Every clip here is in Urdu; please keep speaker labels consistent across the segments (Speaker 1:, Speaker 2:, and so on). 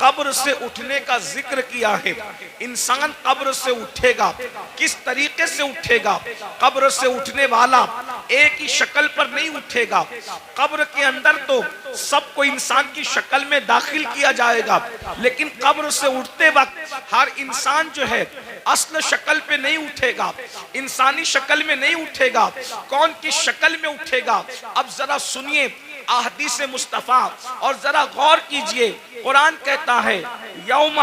Speaker 1: قبر سے اٹھنے کا ذکر کیا ہے۔ انسان قبر سے اٹھے گا، کس طریقے سے اٹھے گا؟ قبر سے اٹھنے والا ایک ہی شکل پر نہیں اٹھے گا۔ قبر کے اندر تو سب کو انسان کی شکل میں داخل کیا جائے گا، لیکن قبر سے اٹھتے وقت ہر انسان جو ہے اصل شکل پہ نہیں اٹھے گا، انسانی شکل میں نہیں اٹھے گا۔ کون کس شکل میں اٹھے گا؟ اب ذرا سنیے احادیث مصطفیٰ اور ذرا غور کیجئے۔ قرآن کہتا ہے یوم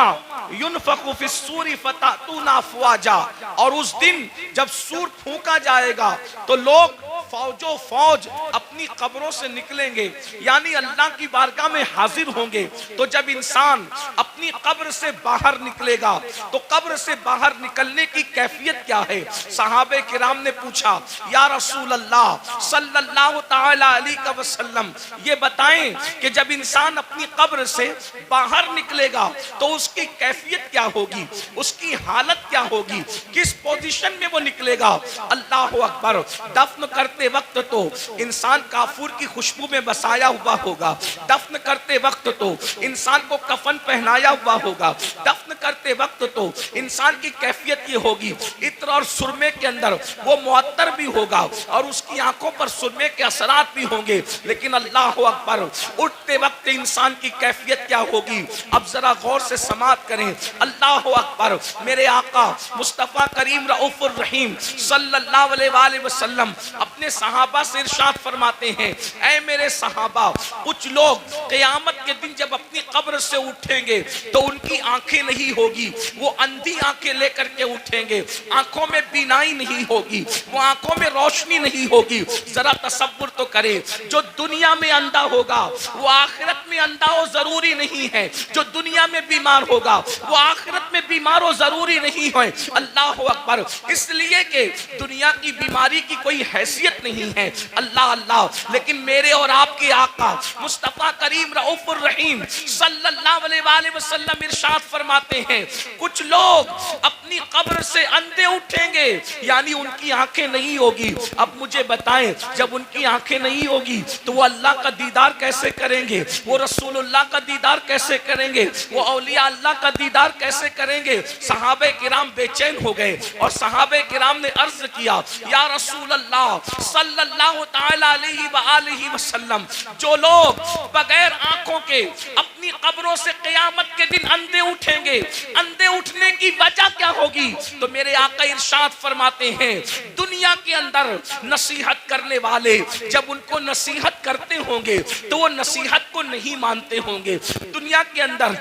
Speaker 1: ينفخ فی الصور فتأتون افواجا، اور اس دن جب سور پھونکا جائے گا تو لوگ فوجوں فوج اپنی قبروں سے نکلیں گے، یعنی اللہ کی بارگاہ میں حاضر ہوں گے۔ تو جب انسان اپنی قبر سے باہر نکلے گا تو قبر سے باہر نکلنے کی کیفیت کیا ہے؟ صحابہ کرام نے پوچھا یا رسول اللہ صلی اللہ تعالی علیہ وسلم یہ بتائیں کہ جب انسان اپنی قبر سے باہر نکلے گا تو اس کی کیفیت کیا ہوگی، اس کی حالت کیا ہوگی، کس پوزیشن میں وہ نکلے گا؟ اللہ اکبر۔ دفن کرتے وقت تو انسان کافور کی خوشبو میں بسایا ہوا ہوگا، دفن کرتے وقت تو انسان کو کفن پہنایا ہوا ہوگا، دفن کرتے وقت تو انسان کی کیفیت یہ ہوگی عطر اور سرمے کے اندر وہ معطر بھی ہوگا اور اس کی آنکھوں پر سرمے کے اثرات بھی ہوں گے، لیکن اللہ اکبر اٹھتے وقت انسان کی کیفیت کیا ہوگی؟ اب ذرا غور سے سماعت کریں۔ اللہ اکبر۔ میرے آقا مصطفیٰ کریم رؤوف الرحیم صلی اللہ علیہ وآلہ وسلم اپنے صحابہ سے ارشاد فرماتے ہیں اے میرے صحابہ، کچھ لوگ قیامت کے دن جب اپنی قبر سے اٹھیں گے تو ان کی آنکھیں نہیں ہوگی، وہ اندھی آنکھیں لے کر کے اٹھیں گے، آنکھوں میں بینائی نہیں ہوگی، وہ آنکھوں میں روشنی نہیں ہوگی۔ ذرا تصور تو کریں، جو دنیا میں اندھا ہوگا وہ آخرت میں اندھا ہو ضروری نہیں ہے، جو دنیا میں بیمار ہوگا وہ آخرت میں بیمار ہو ضروری نہیں ہے۔ اللہ اکبر۔ اس لیے کہ دنیا کی بیماری کی کوئی حیثیت نہیں ہے، اللہ اللہ، لیکن میرے اور آپ کے آقا مصطفیٰ کریم رؤوف الرحیم صلی اللہ علیہ وآلہ وسلم ارشاد فرماتے ہیں کچھ لوگ اپنی قبر سے اندھے اٹھیں گے، یعنی ان کی آنکھیں نہیں ہوگی۔ اب مجھے بتائیں جب ان کی آنکھیں نہیں ہوگی تو وہ اللہ کا دیدار کیسے کریں گے؟ وہ رسول اللہ کا دیدار کیسے کریں گے؟ وہ اولیاء اللہ کا دیدار کیسے کریں گے؟ صحابہ کرام بے چین ہو گئے اور صحابہ کرام نے عرض کیا یا رسول اللہ صلی اللہ تعالی علیہ وآلہ وسلم، جو لوگ بغیر آنکھوں کے اپنی قبروں سے قیامت کے دن اندھے اٹھیں گے، اندھے اٹھنے کی وجہ کیا ہوگی؟ تو میرے آقا ارشاد فرماتے ہیں دنیا کے اندر نصیحت کرنے والے جب ان کو نصیحت کرتے ہوں گے تو وہ نصیحت کو نہیں مانتے ہوں گے، دنیا کے اندر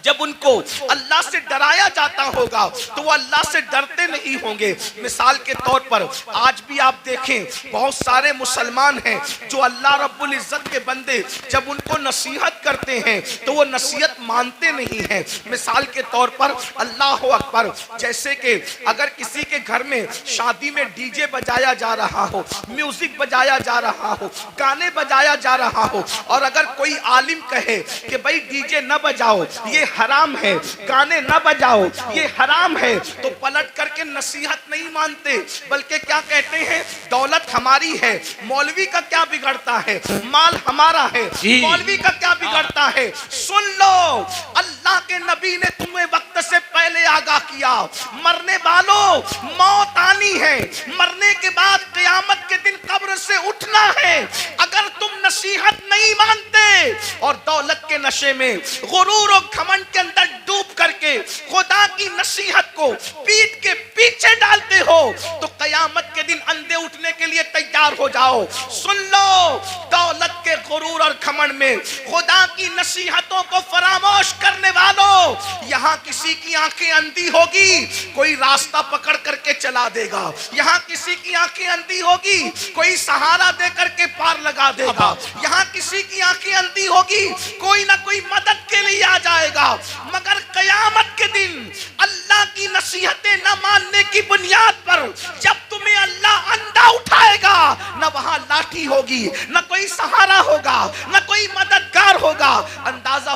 Speaker 1: جب ان کو اللہ سے ڈرایا جاتا ہوگا تو وہ اللہ سے ڈرتے نہیں ہوں گے۔ مثال کے طور پر آج بھی آپ دیکھیں بہت سارے مسلمان ہیں جو اللہ رب العزت کے بندے جب ان کو نصیحت کرتے ہیں تو وہ نصیحت مانتے نہیں ہیں۔ مثال کے طور پر اللہ اکبر، جیسے کہ اگر کسی کے گھر میں شادی میں ڈی جے بجایا جا رہا ہو، میوزک بجایا جا رہا ہو، گانے بجایا جا رہا ہو، اور اگر کوئی عالم کہے کہ بھئی ڈی جے نہ بجاؤ یہ حرام ہے، گانے نہ بجاؤ یہ حرام ہے، تو پلٹ کر کے نصیحت نہیں مانتے بلکہ کیا کہتے ہیں دولت ہماری ہے، مولوی کا کیا بگڑتا ہے، مال ہمارا ہے، مولوی کا کیا بگڑتا ہے۔ سن لو اللہ کے نبی نے تمہیں وقت سے پہلے آگاہ کیا، مرنے والوں موت آنی ہے، مرنے کے بعد قیامت کے دن قبر سے اٹھنا ہے۔ اگر تم نصیحت نہیں مانتے اور دولت کے نشے میں غرور و گھمنڈ کے اندر ڈوب کر کے خدا کی نصیحت کو پیٹ کے پیچھے ڈالتے ہو تو قیامت کے دن اندھے اٹھنے کے لیے تیار ہو جاؤ۔ سن لو دولت کے غرور اور گھمنڈ میں خدا کی نصیحتوں کو فراموش کرنے والوں، یہاں کسی کی آنکھیں اندھی ہوگی کوئی راستہ پکڑ کر کے چلا دے گا، یہاں کسی کی آنکھیں اندھی ہوگی کوئی سہارا دے کر کے پار لگا دے گا، یہاں کسی کی آنکھیں اندھی ہوگی کوئی نہ کوئی مدد کے لیے آ جائے گا، مگر قیامت کے دن اللہ کی نصیحتیں نہ ماننے کی بنیاد پر جب تمہیں اللہ اندھا اٹھائے گا، نہ وہاں لاٹھی ہوگی، نہ کوئی سہارا ہوگا، نہ کوئی مددگار ہوگا۔ اندازہ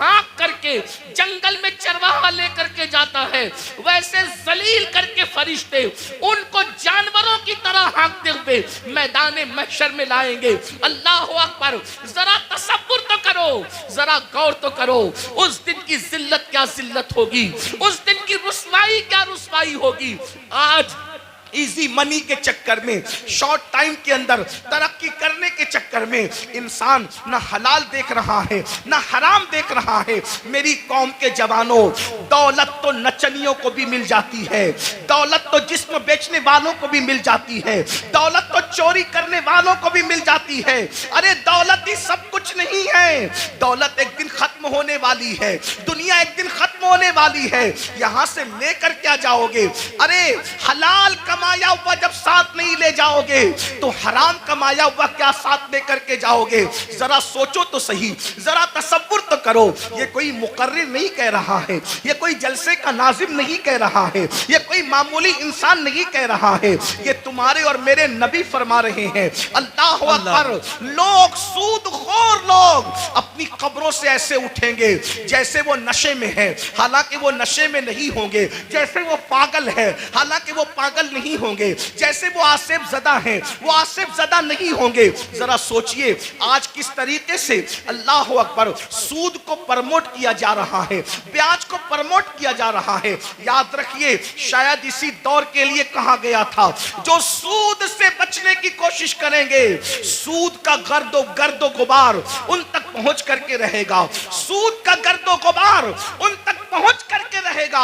Speaker 2: ہانک کر کے جنگل میں چرواہا لے کر کے جاتا ہے، ویسے ذلیل کر کے فرشتے ان کو جانوروں کی طرح ہانکتے ہوئے میدان محشر میں لائیں گے۔ اللہ اکبر! ذرا تصور تو کرو، ذرا غور تو کرو، اس دن کی ذلت کیا ذلت ہوگی، اس دن کی رسوائی کیا رسوائی ہوگی۔ آج
Speaker 1: ایزی منی کے چکر میں، شارٹ ٹائم کے اندر ترقی کرنے کے چکر میں انسان نہ حلال دیکھ رہا ہے نہ حرام دیکھ رہا ہے۔ میری قوم کے جوانوں، دولت تو نچنیوں کو بھی مل جاتی ہے، دولت تو جسم بیچنے والوں کو بھی مل جاتی ہے، دولت تو چوری کرنے والوں کو بھی مل جاتی ہے۔ ارے دولت ہی سب کچھ نہیں ہے، دولت ایک دن ختم ہونے والی ہے، دنیا ایک دن ختم ہونے والی ہے۔ یہاں سے لے کر کیا جاؤ گے؟ ارے حلال کمایا ہوا جب ساتھ نہیں لے جاؤ گے تو حرام کمایا ہوا کیا ساتھ لے کر کے جاؤ گے؟ ذرا سوچو تو صحیح، ذرا تصور تو کرو۔ یہ کوئی مقرر نہیں کہہ رہا ہے، یہ کوئی جلسے کا ناظم نہیں کہہ رہا ہے، یہ کوئی معمولی انسان نہیں کہہ رہا ہے، یہ تمہارے اور میرے نبی فرما رہے ہیں۔ اللہ اکبر! لوگ، سود خور لوگ اپنی قبروں سے ایسے اٹھیں گے جیسے وہ نشے میں ہے، حالانکہ وہ نشے میں نہیں ہوں گے، جیسے وہ پاگل ہے حالانکہ وہ پاگل نہیں ہوں گے، جیسے وہ آصف زدہ ہیں وہ آصف زدہ نہیں ہوں گے۔ ذرا سوچئے آج کس طریقے سے اللہ اکبر سود کو پرموٹ کیا جا رہا ہے، بیاج کو پرموٹ کیا جا رہا ہے۔ یاد رکھیے شاید اسی دور کے لیے کہا گیا تھا جو سود سے بچنے کی کوشش کریں گے سود کا گرد و غبار ان تک پہنچ کر کے رہے گا، سود کا گرد و غبار ان تک پہنچ کر کے رہے گا۔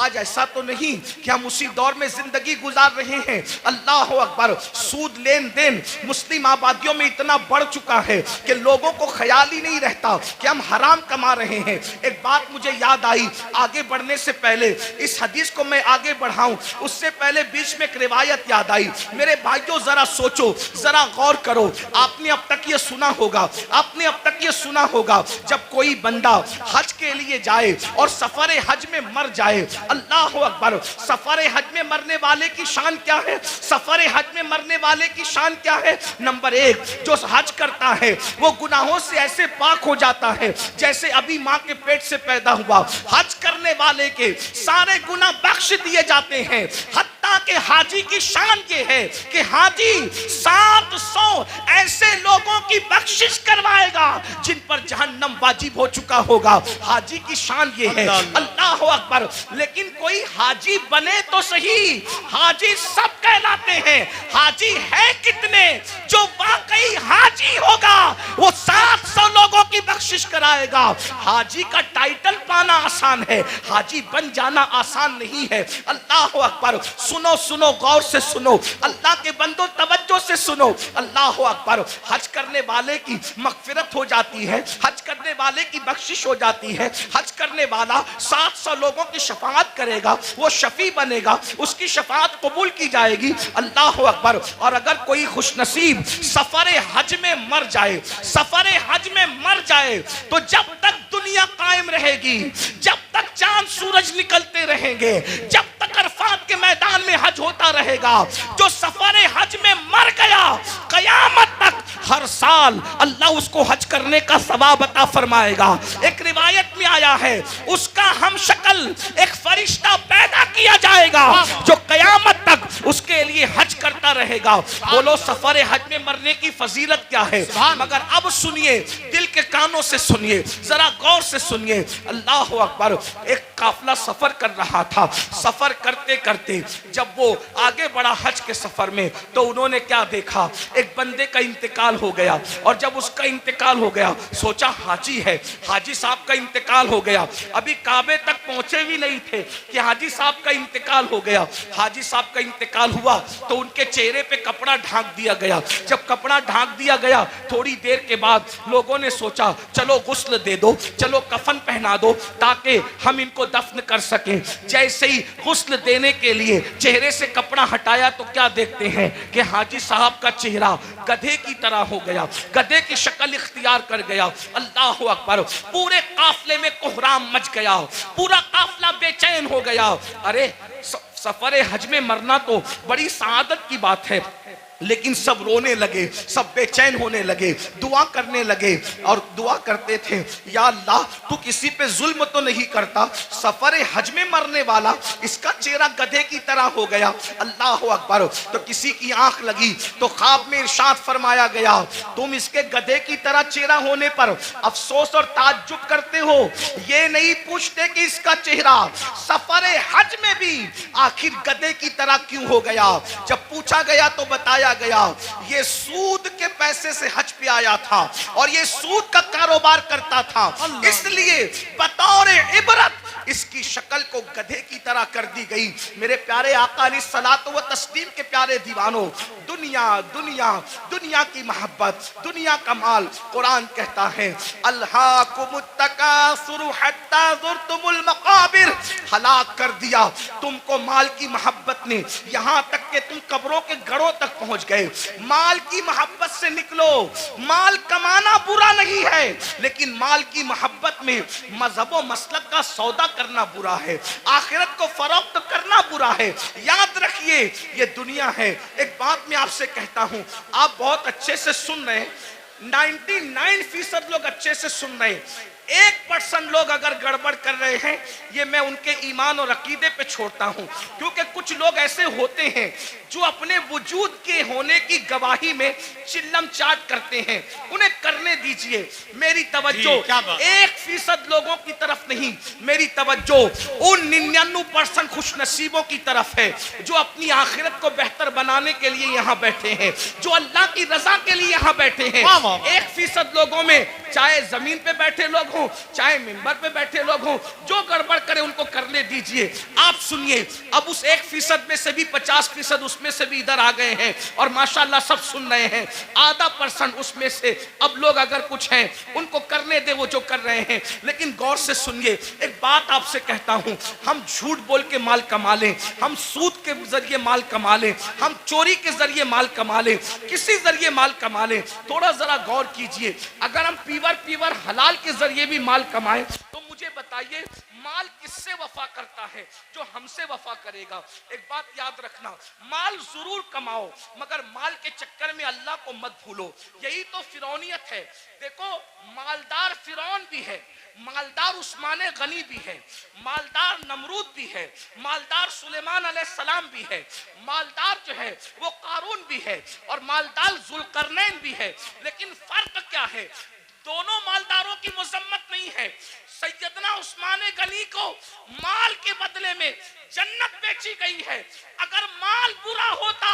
Speaker 1: آج ایسا تو نہیں کہ ہم اسی دور میں زندگی گزار رہے ہیں۔ اللہ اکبر! سود لین دین مسلم آبادیوں میں اتنا بڑھ چکا ہے کہ لوگوں کو خیال ہی نہیں رہتا کہ ہم حرام کما رہے ہیں۔ ایک بات مجھے یاد آئی آگے بڑھنے سے پہلے، اس حدیث کو میں آگے بڑھاؤں اس سے پہلے بیچ میں ایک روایت یاد آئی۔ میرے بھائیوں ذرا سوچو، ذرا غور کرو۔ آپ نے اب تک یہ سنا ہوگا، آپ نے اب تک یہ سنا ہوگا جب کوئی بندہ حج کے لیے جائے اور سفر حج میں مر جائے، اللہ اکبر! سفر حج میں مرنے والے کی شان کیا ہے؟ سفر حج میں مرنے والے کی شان کیا ہے؟ نمبر ایک، جو حج کرتا ہے وہ گناہوں سے ایسے پاک ہو جاتا ہے جیسے ابھی ماں کے پیٹ سے پیدا ہوا۔ حج کرنے والے کے سارے گناہ بخش دیے جاتے ہیں۔ حتیٰ کہ حاجی کی شان یہ ہے کہ حاجی 700 ایسے لوگوں کی بخشش کروائے گا جن پر جہنم واجب ہو چکا ہوگا۔ حاجی کی شان یہ ہے۔ اللہ اکبر! لیکن کوئی حاجی بنے تو صحیح، حاجی سب کہلاتے ہیں، حاجی ہے کتنے؟ جو واقعی حاجی ہوگا وہ 700 لوگوں کی بخشش کرائے گا۔ حاجی کا ٹائٹل پانا آسان ہے، حاجی بن جانا آسان نہیں ہے۔ اللہ اکبر! سنو سنو، غور سے سنو، اللہ کے بندو توجہ سے سنو۔ اللہ اکبر! حج کرنے والے کی مغفرت ہو جاتی ہے، حج کرنے والے کی بخشش ہو جاتی ہے۔ حج کرنے والا 700 لوگوں کی شفاعت کرے گا، وہ شفیع بنے گا، اس کی شفاعت قبول کی جائے گی۔ اللہ اکبر! اور اگر کوئی خوش نصیب سفر حج میں مر جائے، سفر حج میں مر جائے تو جب تک دنیا قائم رہے گی، جب تک چاند سورج نکلتے رہیں گے، جب تک عرفات کے میدان میں حج ہوتا رہے گا، جو سفر حج میں مر گیا قیامت تک ہر سال اللہ اس کو حج کرنے کا ثواب عطا فرمائے گا۔ ایک روایت میں آیا ہے اس کا ہم شکل ایک فرشتہ پیدا کیا جائے گا جو قیامت تک اس کے لیے حج کرتا رہے گا۔ بولو سفر حج میں مرنے کی فضیلت کیا ہے؟ مگر اب سنیے، دل کے کانوں سے سنیے، ذرا غور سے سنیے۔ اللہ اکبر! ایک قافلہ سفر کر رہا تھا، سفر کرتے کرتے جب وہ آگے بڑھا حج کے سفر میں تو انہوں نے کیا دیکھا؟ ایک بندے کا انتقال ہو گیا، اور جب اس کا انتقال ہو گیا سوچا حاجی ہے، حاجی صاحب کا انتقال ہو گیا، ابھی کعبے تک پہنچے بھی نہیں تھے کہ حاجی صاحب کا انتقال ہو گیا۔ حاجی صاحب کا انتقال ہوا تو ان کے چہرے پہ کپڑا ڈھانک دیا گیا۔ جب کپڑا ڈھانک دیا گیا تھوڑی دیر کے بعد لوگوں نے سوچا چلو غسل دے دو، چلو کفن پہنا دو تاکہ ہم ان کو دفن کر سکیں۔ جیسے ہی غسل دینے کے لیے چہرے سے کپڑا ہٹایا تو کیا دیکھتے ہیں کہ حاجی صاحب کا چہرہ گدھے کی طرح ہو گیا، گدھے کی شکل اختیار کر گیا۔ اللہ اکبر! پورے قافلے میں کوہرام مچ گیا، پورا قافلہ بے چین ہو گیا۔ ارے سفر حج میں مرنا تو بڑی سعادت کی بات ہے، لیکن سب رونے لگے, سب بے چین ہونے لگے, دعا کرنے لگے اور دعا کرتے تھے, یا اللہ تو کسی پہ ظلم تو نہیں کرتا, سفر حج میں مرنے والا اس کا چہرہ گدھے کی طرح ہو گیا, اللہ اکبر. تو کسی کی آنکھ لگی تو خواب میں ارشاد فرمایا گیا تم اس کے گدھے کی طرح چہرہ ہونے پر افسوس اور تعجب کرتے ہو, یہ نہیں پوچھتے کہ اس کا چہرہ سفر حج میں بھی آخر گدھے کی طرح کیوں ہو گیا. جب پوچھا گیا تو بتایا گیا یہ سود کے پیسے سے حج پہ آیا تھا اور یہ سود کا کاروبار کرتا تھا, اس لیے بطور عبرت اس کی شکل کو گدھے کی طرح کر دی گئی. میرے پیارے آقا علیہ الصلوۃ و تسلیم کے پیارے دیوانوں, دنیا دنیا دنیا کی محبت, دنیا کا مال, قرآن کہتا ہے الہاکم التکاثر حتی زرتم المقابر, ہلاک کر دیا تم کو مال کی محبت نے یہاں تک کہ تم قبروں کے گڑھوں تک پہنچ گئے. مال کی محبت سے نکلو, مال کمانا برا نہیں ہے لیکن مال کی محبت میں مذہب و مسلک کا سودا کرنا برا ہے, آخرت کو فروخت کرنا برا ہے. یاد رکھیے یہ دنیا ہے. ایک بات میں آپ سے کہتا ہوں, آپ بہت اچھے سے سن رہے ہیں, 99% لوگ اچھے سے سن رہے ہیں, 1% لوگ اگر گڑبڑ کر رہے ہیں یہ میں ان کے ایمان اور عقیدے پہ چھوڑتا ہوں, کیونکہ کچھ لوگ ایسے ہوتے ہیں جو اپنے وجود کے ہونے کی گواہی میں چلم چاٹ کرتے ہیں, انہیں کرنے دیجئے. میری توجہ 1% لوگوں کی طرف نہیں, میری توجہ ان 99% خوش نصیبوں کی طرف ہے جو اپنی آخرت کو بہتر بنانے کے لیے یہاں بیٹھے ہیں, جو اللہ کی رضا کے لیے یہاں بیٹھے ہیں. 1% لوگوں میں چاہے زمین پہ بیٹھے لوگ ہوں چاہے منبر پہ بیٹھے لوگ ہوں, جو گڑبڑ کرے ان کو کرنے دیجئے. آپ سنیے, اب اس 1% میں سے بھی 50% اس میں سے بھی ادھر آ گئے ہیں اور ماشاءاللہ سب سن رہے ہیں. آدھا % اس میں سے اب لوگ اگر کچھ ہیں ان کو کرنے دے وہ جو کر رہے ہیں, لیکن غور سے سنیے. ایک بات آپ سے کہتا ہوں, ہم جھوٹ بول کے مال کما لیں, ہم سود کے ذریعے مال کما لیں, ہم چوری کے ذریعے مال کما لیں, کسی ذریعے مال کما لیں, تھوڑا ذرا غور کیجئے. اگر ہم پیور حلال کے ذریعے بھی مال کمائیں تو مجھے بتائیے مال کس سے وفا کرتا ہے؟ جو ہم سے وفا کرے گا. ایک بات یاد رکھنا, مال ضرور کماؤ مگر مال کے چکر میں اللہ کو مت بھولو. یہی تو فرعونیت ہے. دیکھو مالدار فرعون بھی ہے, مالدار عثمان غنی بھی ہے, مالدار نمرود بھی ہے, مالدار سلیمان علیہ السلام بھی ہے, مالدار جو ہے وہ قارون بھی ہے اور مالدار ذوالقرنین بھی ہے. لیکن فرق کیا ہے؟ دونوں مالداروں کی مذمت نہیں ہے. سیدنا عثمان غنی کو مال کے بدلے میں جنت بیچی گئی ہے. اگر مال برا ہوتا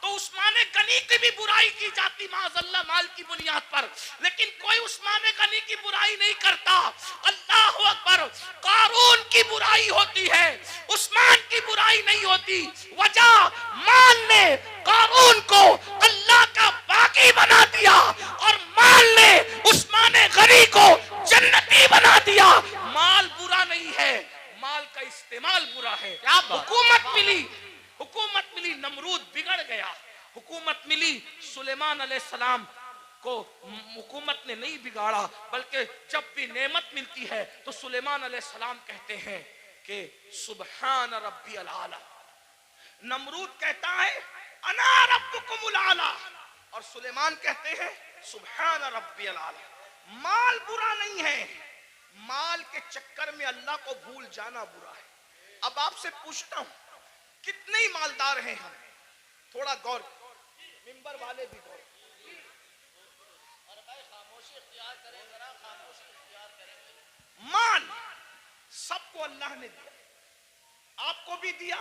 Speaker 1: تو عثمان غنی کی بھی برائی کی جاتی معاذ اللہ مال کی بنیاد پر, لیکن کوئی عثمان غنی کی برائی نہیں کرتا. اللہ اکبر. قارون کی برائی ہوتی ہے, عثمان کی برائی نہیں ہوتی. وجہ مال نے قارون کو اللہ کا باغی بنا دیا اور مال نے عثمان غنی کو جنتی بنا دیا. مال برا نہیں ہے, مال کا استعمال برا ہے. حکومت ملی نمرود بگڑ گیا, حکومت ملی سلیمان علیہ السلام کو حکومت نے نہیں بگاڑا, بلکہ جب بھی نعمت ملتی ہے تو سلیمان علیہ السلام کہتے ہیں کہ سبحان ربی العالی. نمرود کہتا ہے انا ربکم العالی اور سلیمان کہتے ہیں سبحان ربی العالی. مال برا نہیں ہے, مال کے چکر میں اللہ کو بھول جانا برا ہے. اب آپ سے پوچھتا ہوں کتنے ہی مالدار ہیں ہم؟ تھوڑا غور, منبر والے بھی غور. مال سب کو اللہ نے دیا, آپ کو بھی دیا,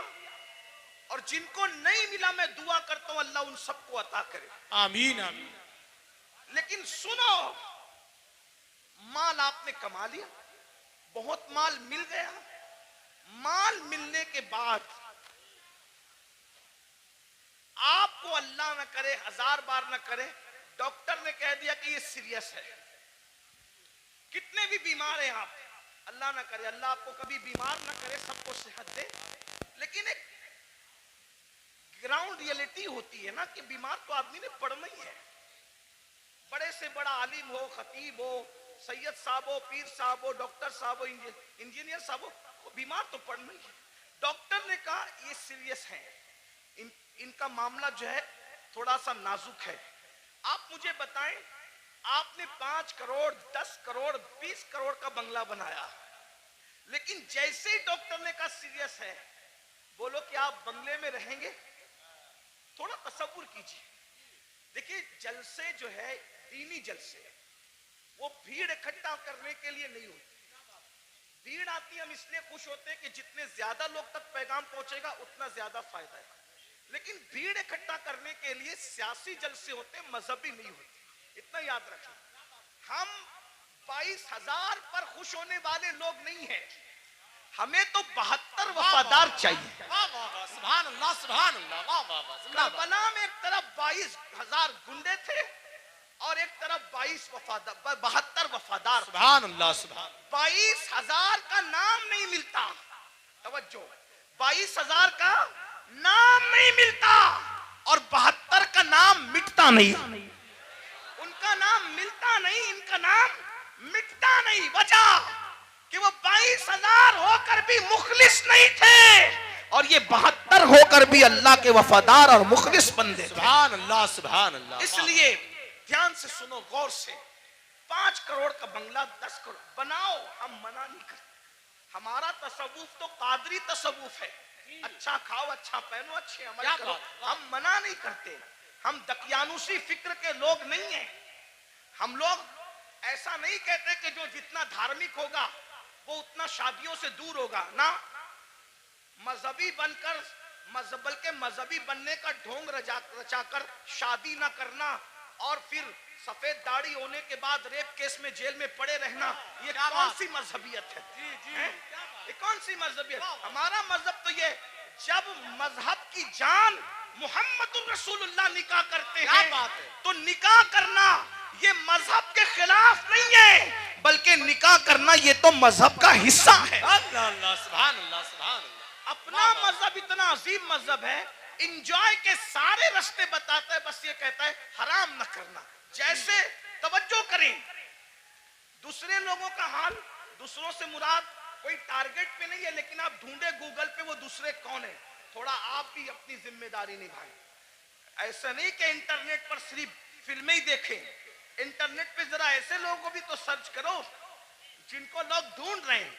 Speaker 1: اور جن کو نہیں ملا میں دعا کرتا ہوں اللہ ان سب کو عطا کرے.
Speaker 3: آمین آمین.
Speaker 1: لیکن سنو, مال آپ نے کما لیا, بہت مال مل گیا. مال ملنے کے بعد آپ کو اللہ نہ کرے, 1000 بار نہ کرے, ڈاکٹر نے کہہ دیا کہ یہ سیریس ہے. کتنے بھی بیمار ہیں آپ, اللہ نہ کرے, اللہ آپ کو کبھی بیمار نہ کرے, سب کو صحت دے. لیکن ایک گراؤنڈ ریئلٹی ہوتی ہے نا کہ بیمار تو آدمی نے پڑنا ہی ہے. بڑے سے بڑا عالم ہو, خطیب ہو, سید صاحب ہو, پیر صاحب ہو, ڈاکٹر صاحب ہو, انجینئر صاحب ہو, بیمار تو پڑنا ہی ہے. ڈاکٹر نے کہا یہ سیریس ہے, ان کا معاملہ جو ہے تھوڑا سا نازک ہے. آپ مجھے بتائیں, آپ نے 5 کروڑ 10 کروڑ 20 کروڑ کا بنگلہ بنایا, لیکن جیسے ہی ڈاکٹر نے کہا سیریس ہے, بولو کہ آپ بنگلے میں رہیں گے؟ تھوڑا تصور کیجیے. دیکھیے جلسے جو ہے دینی جلسے, وہ بھیڑ اکٹھا کرنے کے لیے نہیں ہوتی. بھیڑ آتی ہم اس لیے خوش ہوتے ہیں کہ جتنے زیادہ لوگ تک پیغام پہنچے گا اتنا زیادہ فائدہ ہے. لیکن بھیڑ اکٹھا کرنے کے لیے سیاسی جلسے ہوتے, مذہبی نہیں ہوتے. اتنا یاد رکھیں. ہم 22,000 پر خوش ہونے والے لوگ نہیں ہیں, ہمیں تو 72 وفادار چاہیے.
Speaker 3: سبحان اللہ سبحان اللہ. واہ واہ واہ.
Speaker 1: کربلا میں ایک طرف 22,000 گنڈے تھے اور ایک طرف 72 وفادار.
Speaker 3: سبحان اللہ سبحان.
Speaker 1: 22,000 کا نام نہیں ملتا, توجہ, 22,000 کا نام نہیں ملتا اور 72 کا نام مٹتا نہیں. ان کا نام ملتا نہیں, ان کا نام مٹتا نہیں. وجہ کہ وہ 22,000 ہو کر بھی مخلص نہیں تھے اور یہ 72 ہو کر بھی اللہ کے وفادار اور مخلص بندے.
Speaker 3: سبحان اللہ سبحان اللہ.
Speaker 1: اس لیے دھیان سے سنو, غور سے. 5 کروڑ کا بنگلہ 10 کروڑ بناؤ, ہم منع نہیں کرتے. ہمارا تصوف تو قادری تصوف ہے, اچھا کھاؤ اچھا پہنو اچھے عمل کرو, ہم منع نہیں کرتے. ہم دقیانوسی فکر کے لوگ نہیں ہیں. ہم لوگ ایسا نہیں کہتے کہ جو جتنا دھارمک ہوگا وہ اتنا شادیوں سے دور ہوگا. نہ, مذہبی بن کر بلکہ مذہبی بننے کا ڈھونگ رچا کر شادی نہ کرنا اور پھر سفید داڑھی ہونے کے بعد ریپ کیس میں جیل میں پڑے رہنا, یہ کون سی مذہبیت ہے؟ یہ کون سی مذہبیت؟ ہمارا مذہب تو یہ, جب مذہب کی جان محمد الرسول اللہ نکاح کرتے ہیں تو نکاح کرنا یہ مذہب کے خلاف نہیں ہے, بلکہ نکاح کرنا یہ تو مذہب کا حصہ ہے.
Speaker 3: اللہ سبحان اللہ سبحان اللہ.
Speaker 1: اپنا مذہب اتنا عظیم مذہب ہے, انجوائے کے سارے رستے بتاتا ہے, بس یہ کہتا ہے حرام نہ کرنا. جیسے توجہ کریں, دوسرے لوگوں کا حال, دوسروں سے مراد کوئی ٹارگٹ پہ نہیں ہے, لیکن آپ ڈھونڈے گوگل پہ وہ دوسرے کون ہیں, تھوڑا آپ بھی اپنی ذمہ داری نبھائیں. ایسا نہیں کہ انٹرنیٹ پر صرف فلمیں ہی دیکھیں, انٹرنیٹ پہ ذرا ایسے لوگوں کو بھی تو سرچ کرو جن کو لوگ ڈھونڈ رہے ہیں.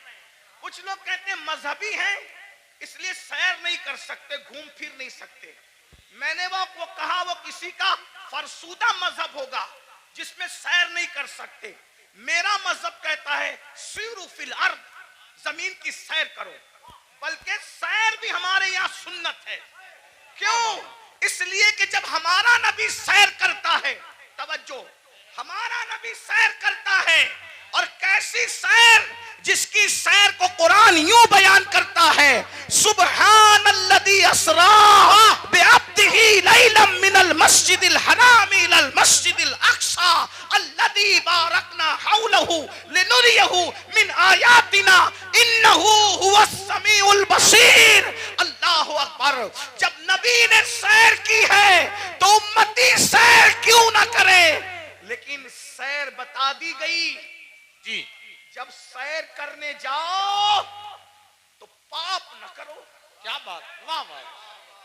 Speaker 1: کچھ لوگ کہتے ہیں مذہبی ہیں اس لیے سیر نہیں کر سکتے, گھوم پھر نہیں سکتے. میں نے وہ کہا وہ کسی کا فرسودہ مذہب ہوگا جس میں سیر نہیں کر سکتے. میرا مذہب کہتا ہے سیروا فی الارض, زمین کی سیر کرو. بلکہ سیر بھی ہمارے یہاں سنت ہے. کیوں؟ اس لیے کہ جب ہمارا نبی سیر کرتا ہے, توجہ, ہمارا نبی سیر کرتا ہے, اور کیسی سیر, جس کی سیر کو قرآن یوں بیان کرتا ہے, سبحان الذی اسری بعبدہ لیلا من المسجد الحرام الی المسجد الاقصی الذی بارکنا حولہ لنریہ من آیاتنا انہ هو السمیع البصیر. اللہ اکبر. جب نبی نے سیر کی ہے تو امتی سیر کیوں نہ کرے؟ لیکن سیر بتا دی گئی.
Speaker 3: جی,
Speaker 1: جب سیر کرنے جاؤ تو پاپ نہ کرو.
Speaker 3: کیا بات. واہ واہ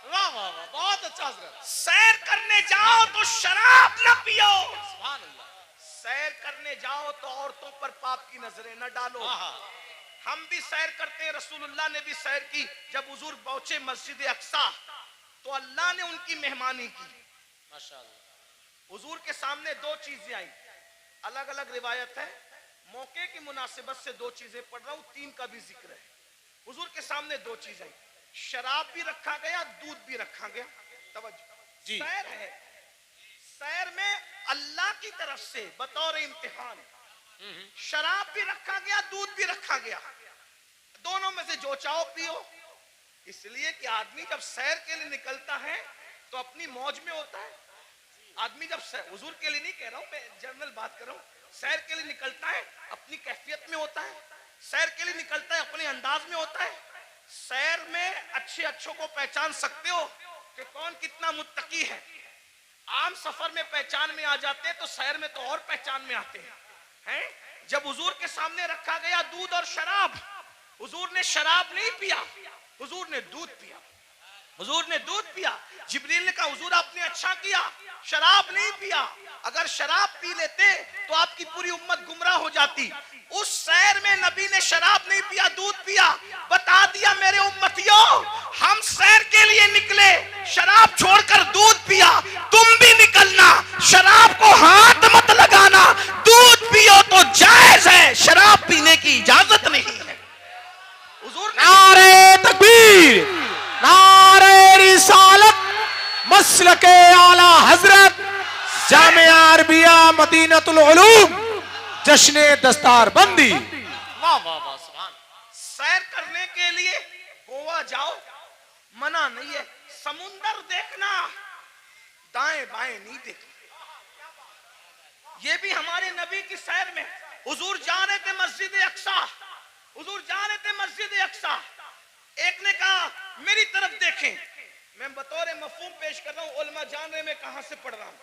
Speaker 3: واہ واہ واہ, بہت اچھا حضرت.
Speaker 1: سیر کرنے جاؤ تو شراب نہ پیو.
Speaker 3: سبحان اللہ.
Speaker 1: سیر کرنے جاؤ تو عورتوں پر پاپ کی نظریں نہ ڈالو. ہم بھی سیر کرتے ہیں, رسول اللہ نے بھی سیر کی. جب حضور پہنچے مسجد اقصی تو اللہ نے ان کی مہمانی کی.
Speaker 3: ماشاءاللہ.
Speaker 1: حضور کے سامنے 2 چیزیں آئیں, الگ الگ روایت ہے, موقع کی مناسبت سے 2 چیزیں پڑھ رہا ہوں, 3 کا بھی ذکر ہے. حضور کے سامنے 2 چیزیں, شراب بھی رکھا گیا, دودھ بھی رکھا گیا. توجہ,
Speaker 3: جی.
Speaker 1: سیر ہے, سیر میں اللہ کی طرف سے بطور امتحان شراب بھی رکھا گیا, دودھ بھی رکھا گیا. دونوں میں سے جو چاہو پیو. اس لیے کہ آدمی جب سیر کے لیے نکلتا ہے تو اپنی موج میں ہوتا ہے. آدمی جب حضور کے لیے نہیں کہہ رہا ہوں, میں جنرل بات کر رہا ہوں, سیر کے لیے نکلتا ہے اپنی کیفیت میں ہوتا ہے, سیر کے لیے نکلتا ہے اپنے انداز میں ہوتا ہے. سیر میں اچھے اچھوں کو پہچان سکتے ہو کہ کون کتنا متقی ہے. عام سفر میں پہچان میں آ جاتے ہیں تو سیر میں تو اور پہچان میں آتے ہیں. جب حضور کے سامنے رکھا گیا دودھ اور شراب, حضور نے شراب نہیں پیا, حضور نے دودھ پیا. حضور نے دودھ پیا. جبریل نے کہا حضور آپ نے اچھا کیا, شراب نہیں پیا. اگر شراب پی لیتے تو آپ کی پوری امت گمراہ ہو جاتی. اس سیر میں نبی نے شراب نہیں پیا, دودھ پیا. بتا دیا میرے امتیوں, ہم سیر کے لیے نکلے, شراب چھوڑ کر دودھ پیا. تم بھی نکلنا, شراب کو ہاتھ مت لگانا. دودھ پیو تو جائز ہے, شراب پینے کی اجازت نہیں ہے. حضور نے
Speaker 4: نعرہ تکبیر, نعرہ رسالت, مسلک اعلی حضرت جامعہ عربیہ مدینۃ العلوم, جشن دستار بندی.
Speaker 3: واہ واہ واہ سبحان.
Speaker 1: سیر کرنے کے لیے گوا جاؤ, منع نہیں ہے. سمندر دیکھنا, دائیں بائیں نہیں دیکھنا. یہ بھی ہمارے نبی کی سیر میں. حضور جا رہے تھے مسجد اقصی, حضور جا رہے تھے مسجد اقصی. ایک نے کہا میری طرف دیکھیں. میں بطور مفہوم پیش کر رہا ہوں, علماء جان رہے میں کہاں سے پڑھ رہا ہوں.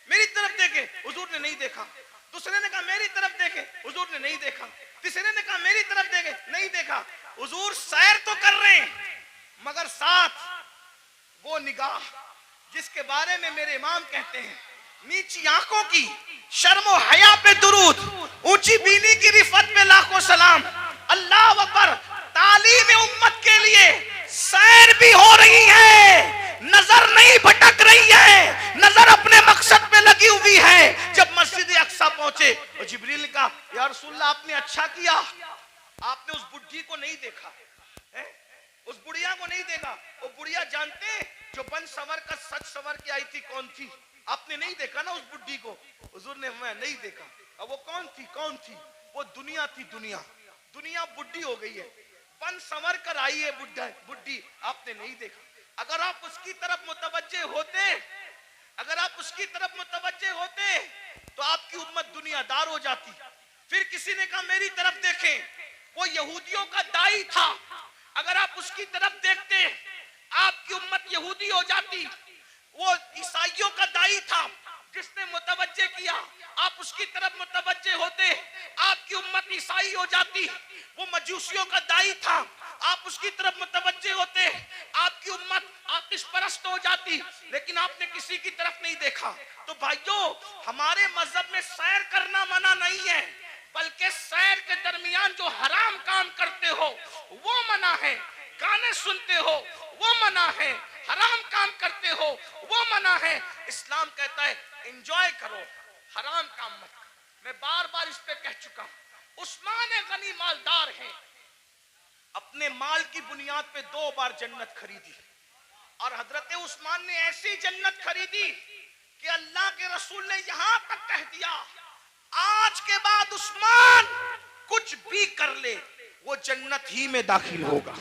Speaker 1: میری طرف دیکھیں, حضور نے نہیں دیکھا. دوسرے نے کہا میری طرف دیکھیں, حضور نے نہیں دیکھا. تیسرے نے کہا میری طرف دیکھیں, نہیں دیکھا. حضور سیر تو کر رہے ہیں مگر ساتھ وہ نگاہ جس کے بارے میں میرے امام کہتے ہیں, نیچی آنکھوں کی شرم و حیا پہ درود, اونچی بینی کی رفعت پہ لاکھوں سلام. اللہ اکبر. تعلیم امت کے لیے سیر بھی ہو رہی ہے, نظر نہیں بھٹک رہی ہے, نظر اپنے مقصد پہ لگی ہوئی ہے. جب مسجد اقصی پہنچے تو جبریل نے کہا یا رسول اللہ آپ نے اچھا کیا, آپ نے اس بڈھی کو نہیں دیکھا, اس بڑھیا کو نہیں دیکھا. وہ بڑھیا جانتے ہیں جو بن سور کا سچ سور کے آئی تھی کون تھی, آپ نے نہیں دیکھا نا اس بڈھی کو. حضور نے میں نہیں دیکھا. اب وہ کون تھی, کون تھی, وہ دنیا تھی. دنیا دنیا بڈھی ہو گئی ہے, بن سور کر آئی ہے بڈھی, آپ نے نہیں دیکھا. اگر آپ اس کی طرف متوجہ ہوتے, اگر آپ اس کی طرف متوجہ ہوتے تو آپ کی امت دنیا دار ہو جاتی. پھر کسی نے کہا میری طرف دیکھیں, وہ یہودیوں کا دائی تھا, اگر آپ اس کی طرف دیکھتے آپ کی امت یہودی ہو جاتی. وہ عیسائیوں کا دائی تھا جس نے متوجہ کیا, آپ اس کی طرف متوجہ ہوتے آپ کی امت عیسائی ہو جاتی. وہ مجوسیوں کا دائی تھا, آپ اس کی طرف متوجہ ہوتے آپ کی امت آتش پرست ہو جاتی. لیکن آپ نے کسی کی طرف نہیں دیکھا. تو بھائیو, ہمارے مذہب میں سیر کرنا منع نہیں ہے, بلکہ سیر کے درمیان جو حرام کام کرتے ہو وہ منع ہے. گانے سنتے ہو وہ منع ہے, حرام کام کرتے ہو وہ منع ہے. اسلام کہتا ہے انجوائے کرو, حرام کام مت کرو. میں بار بار اس پہ کہہ چکا ہوں, عثمان غنی مالدار ہیں, اپنے مال کی بنیاد پہ 2 بار جنت خریدی. اور حضرت عثمان نے ایسی جنت خریدی کہ اللہ کے رسول نے یہاں تک کہہ دیا آج کے بعد عثمان کچھ بھی کر لے وہ جنت ہی میں داخل ہوگا.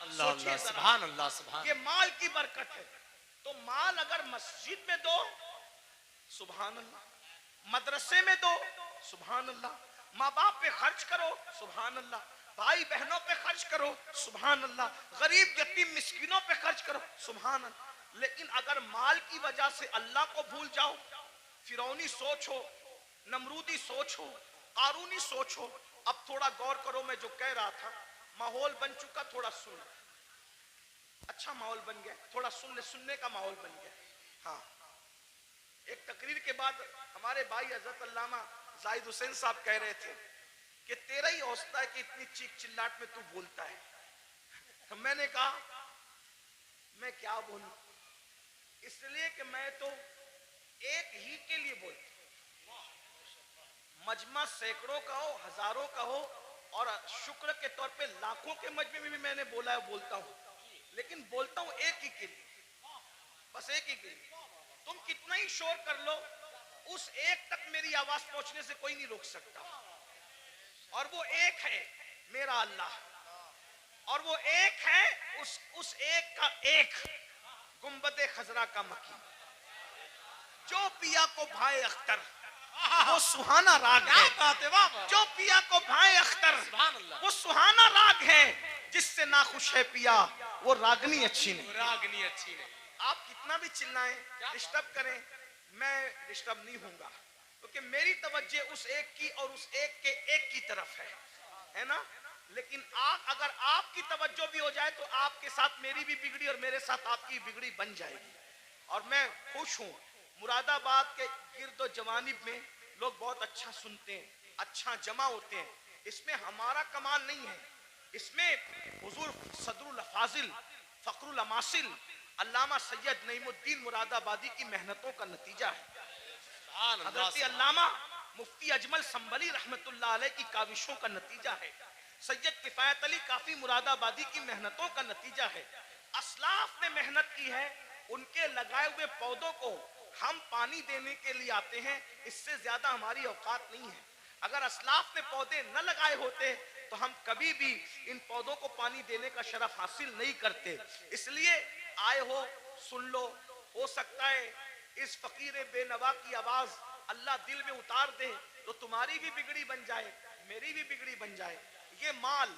Speaker 3: اللہ اللہ سبحان اللہ سبحان.
Speaker 1: یہ مال کی برکت ہے. تو مال اگر مسجد میں دو سبحان اللہ, مدرسے میں دو سبحان اللہ, ماں باپ پہ خرچ کرو سبحان اللہ, بھائی بہنوں پہ خرچ کرو سبحان اللہ, غریب یتیم مسکینوں پہ خرچ کرو سبحان اللہ. لیکن اگر مال کی وجہ سے اللہ کو بھول جاؤ, فرعونی سوچ ہو, نمرودی سوچ ہو, قارونی سوچ ہو. اب تھوڑا غور کرو, میں جو کہہ رہا تھا ماحول بن چکا, تھوڑا سن, اچھا ماحول بن گیا, تھوڑا سننے کا ماحول بن گیا. ہاں, ایک تقریر کے بعد ہمارے بھائی حضرت علامہ زاہد حسین صاحب کہہ رہے تھے کہ تیرا ہی حوصلہ ہے کہ اتنی چیخ چلاٹ میں تو بولتا ہے. میں نے کہا میں کیا بولوں, اس لیے کہ میں تو ایک ہی کے لیے بولتا ہوں, مجمع سینکڑوں کا ہو, ہزاروں کا ہو, اور شکر کے طور پہ لاکھوں کے مجمع میں بھی میں نے بولا ہے, بولتا ہوں, لیکن بولتا ہوں ایک ہی کے لیے, بس ایک ہی کے لیے. تم کتنا ہی شور کر لو, اس ایک تک میری آواز پہنچنے سے کوئی نہیں روک سکتا, اور وہ ایک ہے میرا اللہ, اور وہ ایک ہے اس ایک کا ایک گنبد خضرا کا مکی. جو پیا کو بھائے اختر وہ سہانا راگ ہے, جو پیا کو بھائے اختر وہ سہانا راگ ہے, جس سے ناخوش ہے پیا وہ راگنی اچھی نہیں.
Speaker 3: راگنی اچھی نہیں.
Speaker 1: آپ کتنا بھی چلائیں, ڈسٹرب کریں, میں ڈسٹرب نہیں ہوں گا, کیونکہ میری توجہ اس ایک کی اور اس ایک کے ایک کی طرف ہے نا. لیکن اگر آپ کی توجہ بھی ہو جائے تو آپ کے ساتھ میری بھی بگڑی اور میرے ساتھ آپ کی بگڑی بن جائے گی. اور میں خوش ہوں مراد آباد کے گرد و جوانب میں لوگ بہت اچھا سنتے ہیں, اچھا جمع ہوتے ہیں. اس میں ہمارا کمال نہیں ہے, اس میں حضور صدر الفاضل فخر الاماثل علامہ سید نعیم الدین مراد آبادی کی محنتوں کا نتیجہ ہے. حضرت علامہ مفتی اجمل سنبلی رحمت اللہ علیہ کی کاوشوں کا نتیجہ ہے. سید کفایت علی کافی مراد آبادی کی محنتوں کا نتیجہ ہے. اسلاف نے محنت کی ہے, ان کے لگائے ہوئے پودوں کو ہم پانی دینے کے لیے آتے ہیں, اس سے زیادہ ہماری اوقات نہیں ہے. اگر اسلاف نے پودے نہ لگائے ہوتے تو ہم کبھی بھی ان پودوں کو پانی دینے کا شرف حاصل نہیں کرتے. اس لیے آئے ہو سن لو, ہو سکتا ہے اس فقیر بے نوا کی آواز اللہ دل میں اتار دے تو تمہاری بھی بگڑی بن جائے, میری بھی بگڑی بن جائے. یہ مال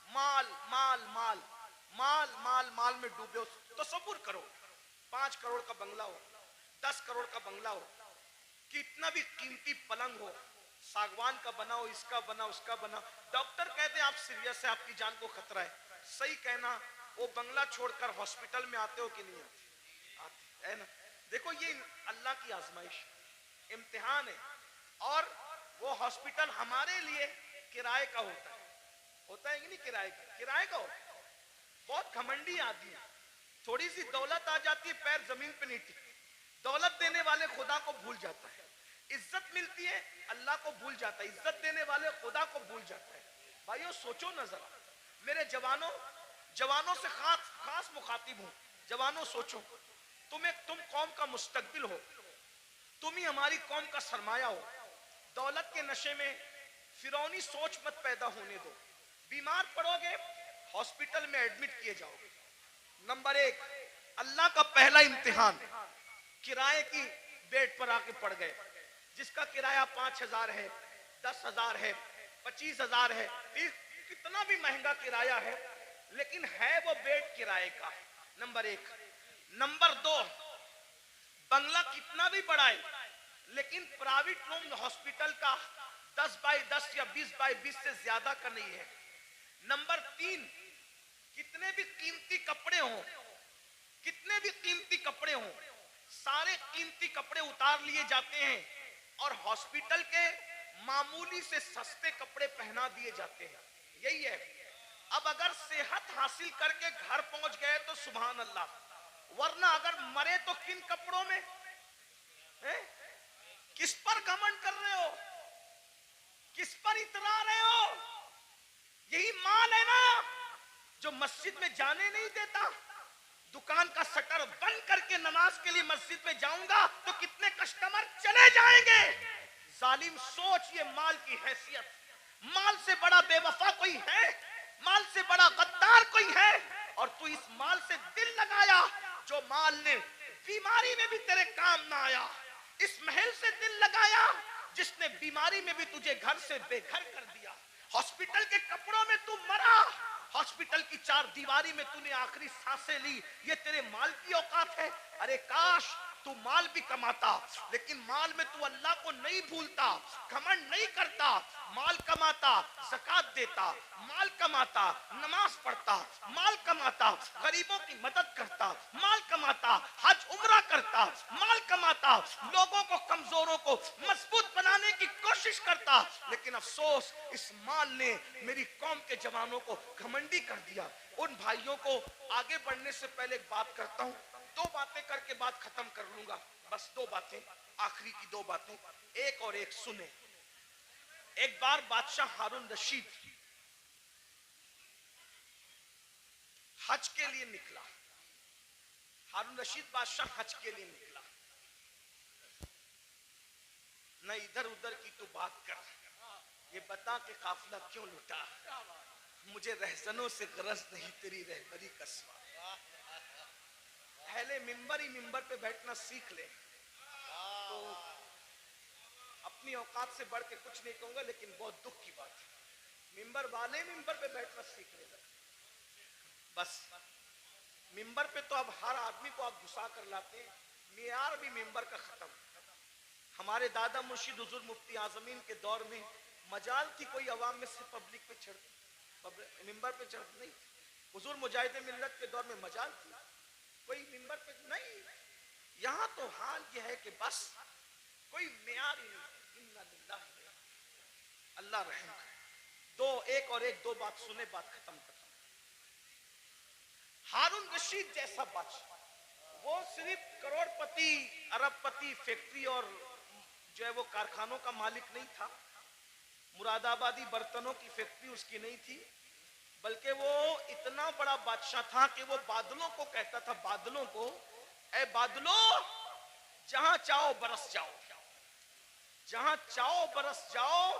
Speaker 1: مال مال مال مال مال مال میں ڈوبے ہو. تصور کرو 5 کروڑ کا بنگلہ ہو, 10 کروڑ کا بنگلہ ہو, کتنا بھی قیمتی پلنگ ہو, ساگوان کا بنا ہو, اس کا بنا, اس کا بنا, ڈاکٹر کہتے ہیں آپ سیریس ہے, آپ کی جان کو خطرہ ہے. صحیح کہنا, وہ بنگلہ چھوڑ کر ہاسپٹل میں آتے ہو کہ نہیں آتے, ہے نا. دیکھو یہ اللہ کی آزمائش, امتحان ہے. اور وہ ہاسپٹل ہمارے لیے کرائے کا ہوتا ہے, ہوتا ہے کہ نہیں, کرائے کا, کرائے کا ہوتا ہے. بہت گھمنڈی آدمی ہے, تھوڑی سی دولت آ جاتی ہے پیر زمین پہ نہیں ٹکتی, دولت دینے والے خدا کو بھول جاتا ہے. عزت ملتی ہے اللہ کو بھول جاتا ہے, عزت دینے والے خدا کو بھول جاتا ہے. بھائیو سوچو نظر, میرے جوانوں سے خاص مخاطب ہوں. جوانوں سوچو, تم قوم کا مستقبل ہو, تم ہی ہماری قوم کا سرمایہ ہو. دولت کے نشے میں فرعونی سوچ مت پیدا ہونے دو. بیمار پڑو گے ہاسپٹل میں ایڈمٹ کیے جاؤ گے. نمبر 1 اللہ کا پہلا امتحان, کرائے کی بیڈ پر آ کے پڑ گئے, جس کا کرایہ 5,000 ہے, 10,000 ہے, 25,000 ہے, کتنا بھی مہنگا کرایہ ہے, لیکن ہے وہ بیڈ کرائے کا. نمبر 1. نمبر 2, بنگلہ کتنا بھی بڑا ہے لیکن پرائیویٹ روم ہاسپٹل کا 10x10 یا 20x20 سے زیادہ کا نہیں ہے. نمبر 3, کتنے بھی قیمتی کپڑے ہوں, کتنے بھی قیمتی کپڑے ہوں, سارے قیمتی کپڑے اتار لیے جاتے ہیں اور ہاسپٹل کے معمولی سے سستے کپڑے پہنا دیے جاتے ہیں. یہی ہے. اب اگر صحت حاصل کر کے گھر پہنچ گئے تو سبحان اللہ, ورنہ اگر مرے تو کن کپڑوں میں, کس پر گھمنڈ کر رہے ہو, کس پر اترا رہے ہو. یہی مال ہے نا جو مسجد میں جانے نہیں دیتا. دکان کا شٹر بند کر کے نماز کے لیے مسجد میں جاؤں گا تو کتنے کسٹمر چلے جائیں گے. ظالم سوچ, یہ مال کی حیثیت. مال سے بڑا بے وفا کوئی ہے, مال سے بڑا غدار کوئی ہے, اور تو اس مال سے دل لگایا جو مال نے بیماری میں بھی تیرے کام نہ آیا. اس محل سے دل لگایا جس نے بیماری میں بھی تجھے گھر سے بے گھر کر دیا. ہاسپٹل کے کپڑوں میں تو مرا, ہاسپٹل کی 4 دیواری میں تو نے آخری سانسیں لی. یہ تیرے مال کی اوقات ہے. ارے کاش تو مال بھی کماتا, لیکن مال میں تو اللہ کو نہیں بھولتا, گھمنڈ نہیں کرتا. مال کماتا زکات دیتا, مال کماتا نماز پڑھتا, مال کماتا غریبوں کی مدد کرتا, مال کماتا حج عمرہ کرتا, مال کماتا لوگوں کو, کمزوروں کو مضبوط بنانے کی کوشش کرتا. لیکن افسوس, اس مال نے میری قوم کے جوانوں کو گھمنڈی کر دیا. ان بھائیوں کو آگے بڑھنے سے پہلے ایک بات کرتا ہوں, 2 باتیں کر کے بات ختم کر لوں گا. بس 2 باتیں, آخری کی 2 باتیں, ایک اور ایک سنیں. ایک بار بادشاہ ہارون رشید حج کے لیے نکلا. ہارون رشید بادشاہ حج کے لیے نکلا. نہ ادھر ادھر کی تو بات کر, یہ بتا کہ قافلہ کیوں لٹا. مجھے رہزنوں سے غرض نہیں, تیری رہبری کا سوال. اہل منبر ہی منبر پہ بیٹھنا سیکھ لے تو اپنی اوقات سے بڑھ کے کچھ نہیں کہوں گا, لیکن بہت دکھ کی بات ہے. منبر والے منبر پہ بیٹھنا سیکھ لے. بس منبر پہ تو اب ہر آدمی کو آپ گھسا کر لاتے ہیں, معیار بھی منبر کا ختم. ہمارے دادا مرشد حضور مفتی اعظمین کے دور میں مجال تھی کوئی عوام میں سے پبلک پہ چڑھتی, ممبر پہ چڑھ نہیں. حضور مجاہد ملت کے دور میں مجال تھی, کوئی ممبر پہ نہیں. یہاں تو حال یہ ہے کہ بس کوئی معیار ہی نہیں. اللہ رحم کرے. دو بات سنے, بات ختم کرتا ہوں. ہارون رشید جیسا بادشاہ, وہ صرف کروڑ پتی ارب پتی فیکٹری اور جو ہے وہ کارخانوں کا مالک نہیں تھا, مراد آبادی برتنوں کی فیکٹری اس کی نہیں تھی, بلکہ وہ اتنا بڑا بادشاہ تھا کہ وہ بادلوں کو کہتا تھا, بادلوں کو, اے بادلوں جہاں چاہو برس جاؤ, جہاں چاہو برس جاؤ,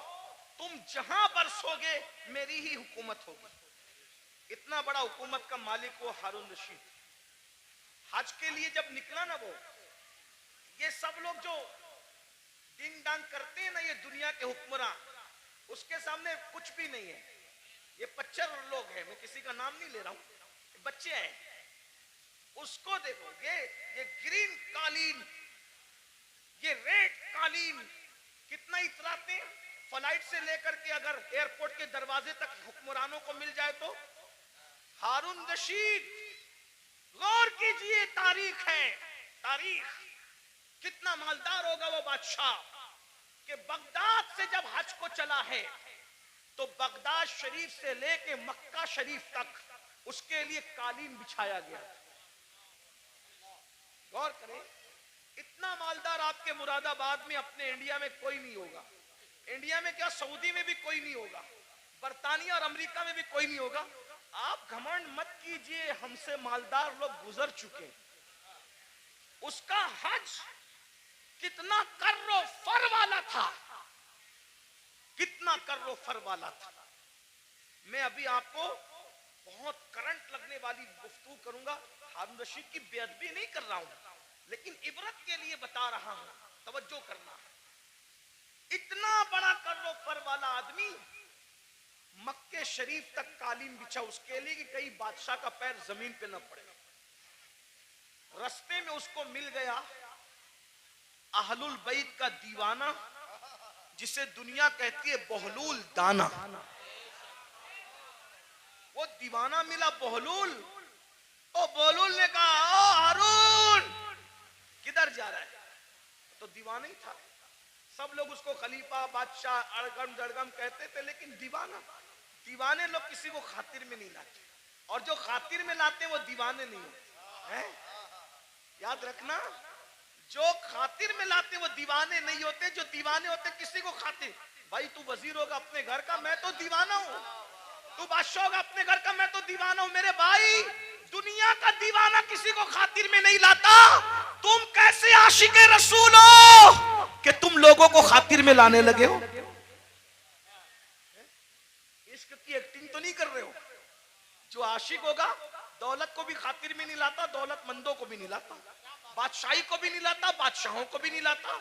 Speaker 1: تم جہاں برسو گے میری ہی حکومت ہوگی. اتنا بڑا حکومت کا مالک وہ ہارون رشید. حج کے لیے جب نکلا نا, وہ یہ سب لوگ جو ڈنگ ڈانگ کرتے ہیں نا, یہ دنیا کے حکمراں, اس کے سامنے کچھ بھی نہیں ہے. یہ پچر لوگ ہیں, میں کسی کا نام نہیں لے رہا ہوں, بچے ہیں. اس کو دیکھو, یہ گرین قالین, یہ ریڈ قالین کتنا اتراتے ہیں. فلائٹ سے لے کر کے اگر ایئرپورٹ کے دروازے تک حکمرانوں کو مل جائے تو. ہارون رشید, غور کیجئے, تاریخ ہے, تاریخ. کتنا مالدار ہوگا وہ بادشاہ کہ بغداد سے جب حج کو چلا ہے تو بغداد شریف سے لے کے مکہ شریف تک اس کے لیے قالین بچھایا گیا. غور کریں, اتنا مالدار آپ کے مراد آباد میں اپنے انڈیا میں کوئی نہیں ہوگا. انڈیا میں کیا, سعودی میں بھی کوئی نہیں ہوگا, برطانیہ اور امریکہ میں بھی کوئی نہیں ہوگا. آپ گھمنڈ مت کیجئے, ہم سے مالدار لوگ گزر چکے. اس کا حج کتنا کر و فر والا تھا, کتنا کر و فر والا تھا. میں ابھی آپ کو بہت کرنٹ لگنے والی گفتگو کروں گا. ہارون رشید کی بے ادبی نہیں کر رہا ہوں, لیکن عبرت کے لیے بتا رہا ہوں, توجہ کرنا. اتنا بڑا کر و فر والا آدمی مکے شریف تک قالین بچھا اس کے لیے کہ کئی بادشاہ کا پیر زمین پہ نہ پڑے. رستے میں اس کو مل گیا اہل البیت کا دیوانہ, جسے دنیا کہتی ہے بہلول دانا. وہ دیوانہ ملا بہلول. او بہلول نے کہا, او ہارون کدھر جا رہا ہے؟ تو دیوانہ ہی تھا. سب لوگ اس کو خلیفہ, بادشاہ, اڑگم جڑگم کہتے تھے, لیکن دیوانے لوگ کسی کو خاطر میں نہیں لاتے, اور جو خاطر میں لاتے وہ دیوانے نہیں ہوتے. یاد رکھنا, جو خاطر میں لاتے وہ دیوانے نہیں ہوتے, جو دیوانے ہوتے کسی کو خاطر. بھائی تو وزیر ہوگا اپنے گھر کا, میں تو دیوانہ ہوں. تو بادشاہ ہوگا اپنے گھر کا, میں تو دیوانہ ہوں. میرے بھائی, دنیا کا دیوانہ کسی کو خاطر میں نہیں لاتا. تم کیسے عاشق رسول ہو کہ تم لوگوں کو خاطر میں لانے لگے ہو؟ عشق کی ایکٹنگ تو نہیں کر رہے ہو. جو عاشق ہوگا دولت کو بھی خاطر میں نہیں لاتا, دولت مندوں کو بھی نہیں لاتا, بادشاہی کو بھی نہیں لاتا, بادشاہوں کو بھی نہیں لاتا.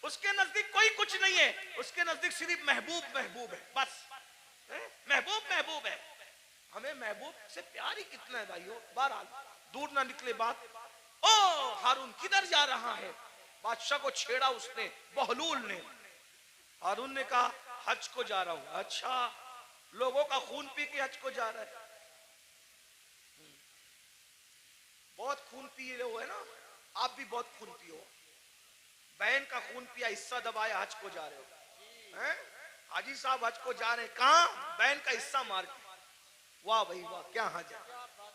Speaker 1: اس کے نزدیک کوئی کچھ نہیں ہے, اس کے نزدیک صرف محبوب محبوب ہے, بس محبوب محبوب ہے. ہمیں محبوب سے پیار ہی کتنا ہے بھائیو. بہرحال دور نہ نکلے بات. او ہارون کدھر جا رہا ہے؟ بادشاہ کو چھیڑا اس نے, بہلول نے. ہارون نے کہا حج کو جا رہا ہوں. اچھا, لوگوں کا خون پی کے حج کو جا رہا ہے. بہت خون پیے ہو ہے نا, آپ بھی بہت خون پیو. بہن کا خون پیا, حصہ دبایا, حج کو جا رہے ہو. حاجی صاحب حج کو جا رہے ہیں, کہاں؟ بہن کا حصہ مار کے. واہ بھائی واہ, کیا حج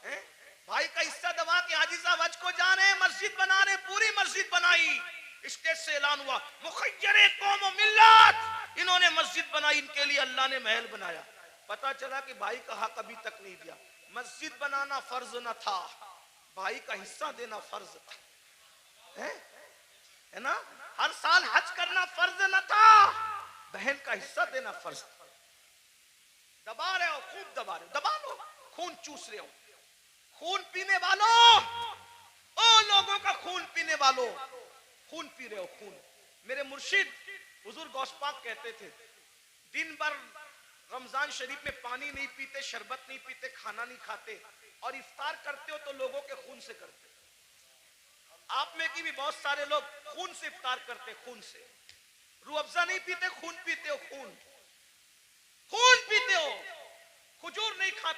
Speaker 1: ہے. بھائی کا حصہ دبا کے حاجی صاحب حج کو جا رہے ہیں, مسجد بنا رہے ہیں, پوری مسجد بنائی. اسٹیج سے اعلان ہوا مخیر قوم و ملت, انہوں نے مسجد بنائی, ان کے لیے اللہ نے محل بنایا. پتا چلا کہ بھائی کا حق ابھی تک نہیں دیا. مسجد بنانا فرض نہ تھا, بھائی کا حصہ دینا فرض تھا, ہے نا. ہر سال حج کرنا فرض نہ تھا, بہن کا حصہ دینا فرض تھا. دبا رہے ہو, خوب دبا رہے ہو, دبا لو, خون چوس رہے ہو. خون پینے والوں, او لوگوں کا خون پینے والوں, خون پی رہے ہو, خون. میرے مرشد حضور غوث پاک کہتے تھے, دن بھر رمضان شریف میں پانی نہیں پیتے, شربت نہیں پیتے, کھانا نہیں کھاتے, اور افطار کرتے ہو تو لوگوں کے خون سے کرتے. آپ میں کی بھی بہت سارے لوگ خون سے افطار کرتے, خون سے. روح افزا نہیں پیتے, خون پیتے ہو, خون پیتے ہو. کھجور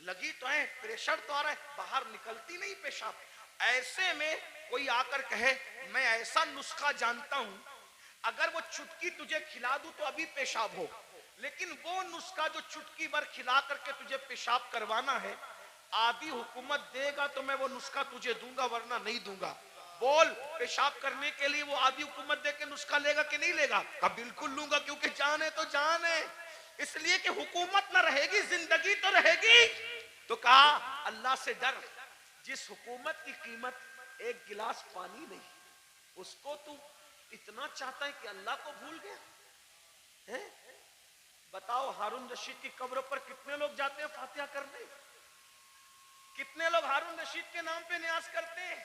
Speaker 1: لگی تو ہے، پریشر تو آ رہا ہے، باہر نکلتی نہیں پیشاب. ایسے میں کوئی آ کر کہے میں ایسا نسخہ جانتا ہوں، اگر وہ چٹکی تجھے کھلا دوں تو ابھی پیشاب ہو، لیکن وہ نسخہ جو چٹکی بھر کھلا کر کے تجھے پیشاب کروانا ہے، آدھی حکومت دے گا تو میں وہ نسخہ تجھے دوں گا، ورنہ نہیں دوں گا. بول، پیشاب کرنے کے لیے وہ آدھی حکومت دے کے نسخہ لے گا کہ نہیں لے گا؟ کہا بالکل لوں گا، کیونکہ جان ہے تو جان ہے. اس لیے کہ حکومت نہ رہے گی، زندگی تو رہے گی. تو کہا اللہ سے ڈر، جس حکومت کی قیمت ایک گلاس پانی نہیں، اس کو تو اتنا چاہتا ہے کہ اللہ کو بھول گیا. بتاؤ، ہارون رشید کی قبر پر کتنے لوگ جاتے ہیں فاتحہ کرنے؟ کتنے لوگ ہارون رشید کے نام پہ نیاز کرتے ہیں؟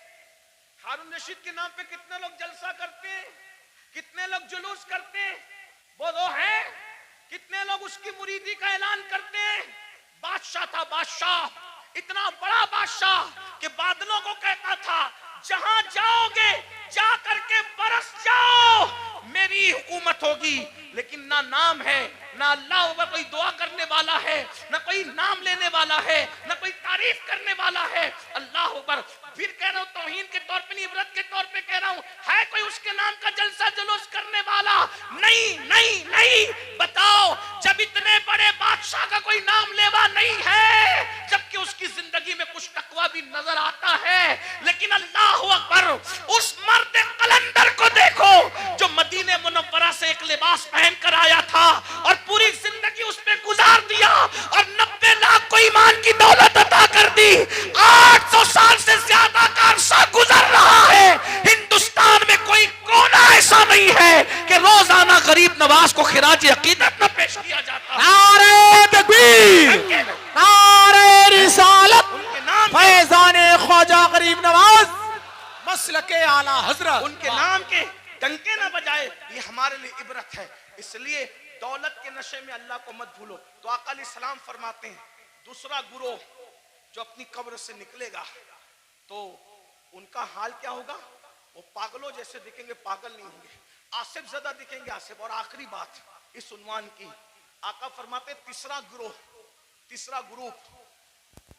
Speaker 1: ہارون رشید کے نام پہ کتنے لوگ جلسہ کرتے ہیں؟ کتنے لوگ جلوس کرتے ہیں؟ وہ ہے. کتنے لوگ اس کی مریدی کا اعلان کرتے ہیں؟ بادشاہ تھا، بادشاہ، اتنا بڑا بادشاہ کہ بادلوں کو کہتا تھا جہاں جاؤ گے جا کر کے برس جاؤ، میری حکومت ہوگی. لیکن نہ نام ہے، نہ اللہ پر کوئی دعا کرنے والا ہے، نہ کوئی نام لینے والا ہے، نہ کوئی تعریف کرنے والا ہے. اللہ اکبر. پھر کہہ رہا ہوں، توہین کے طور پہ نہیں، عبرت کے طور پہ کہہ رہا ہوں، ہے کوئی اس کے نام کا جلسہ جلوس کرنے والا؟ نہیں نہیں نہیں. بتاؤ، جب اتنے بڑے بادشاہ کا کوئی نام لیوا نہیں ہے، جبکہ اس کی زندگی میں کچھ تقویٰ بھی نظر آتا ہے، لیکن اللہ اکبر، اس مرد قلندر کو دیکھو جو مدینہ منورہ سے ایک لباس پہن کر آیا تھا اور پوری زندگی اس پہ گزار دیا اور 90 لاکھ کو ایمان کی دولت عطا کر دی. 800 سال سے زیادہ کا عرصہ گزر رہا ہے، ہندوستان میں کوئی کونا ایسا نہیں ہے کہ روزانہ غریب نواز کو خراج عقیدت نہ پیش کیا جاتا.
Speaker 4: نعرہ تکبیر، نعرہ رسالت،
Speaker 1: ان کے نام
Speaker 4: فیضان خواجہ غریب نواز مسلک اعلی حضرت.
Speaker 1: ان کے نام کے ڈنکے نہ بجائے، یہ ہمارے لیے عبرت ہے. اس لیے دولت کے نشے میں اللہ کو مت بھولو. تو آقا علیہ السلام فرماتے ہیں دوسرا گروہ جو اپنی قبر سے نکلے گا تو ان کا حال کیا ہوگا؟ وہ پاگلوں جیسے دکھیں گے، پاگل نہیں ہوں گے، آصف زدہ دکھیں گے، آصف. اور آخری بات اس عنوان کی، آقا فرماتے تیسرا گروپ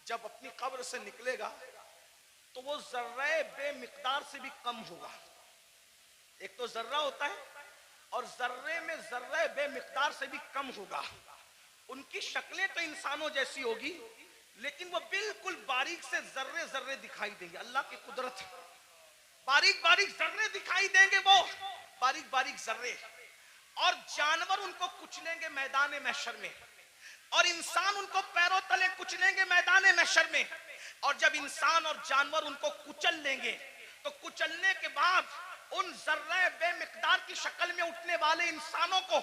Speaker 1: جب اپنی قبر سے نکلے گا تو وہ ذرہ بے مقدار سے بھی کم ہوگا. ایک تو ذرہ ہوتا ہے اور ذرے میں ذرہ بے مقدار سے بھی کم ہوگا. ان کی شکلیں تو انسانوں جیسی ہوگی، لیکن وہ بالکل باریک سے ذرے دکھائی دیں گے. اللہ کی قدرت، باریک ذرے دکھائی دیں گے، وہ باریک ذرے. اور جانور ان کو کچلیں گے میدان محشر میں، اور انسان ان کو پیروں تلے کچلیں گے میدان محشر میں. اور جب انسان اور جانور ان کو کچل لیں گے تو کچلنے کے بعد ان ذرہ بے مقدار کی شکل میں اٹھنے والے انسانوں کو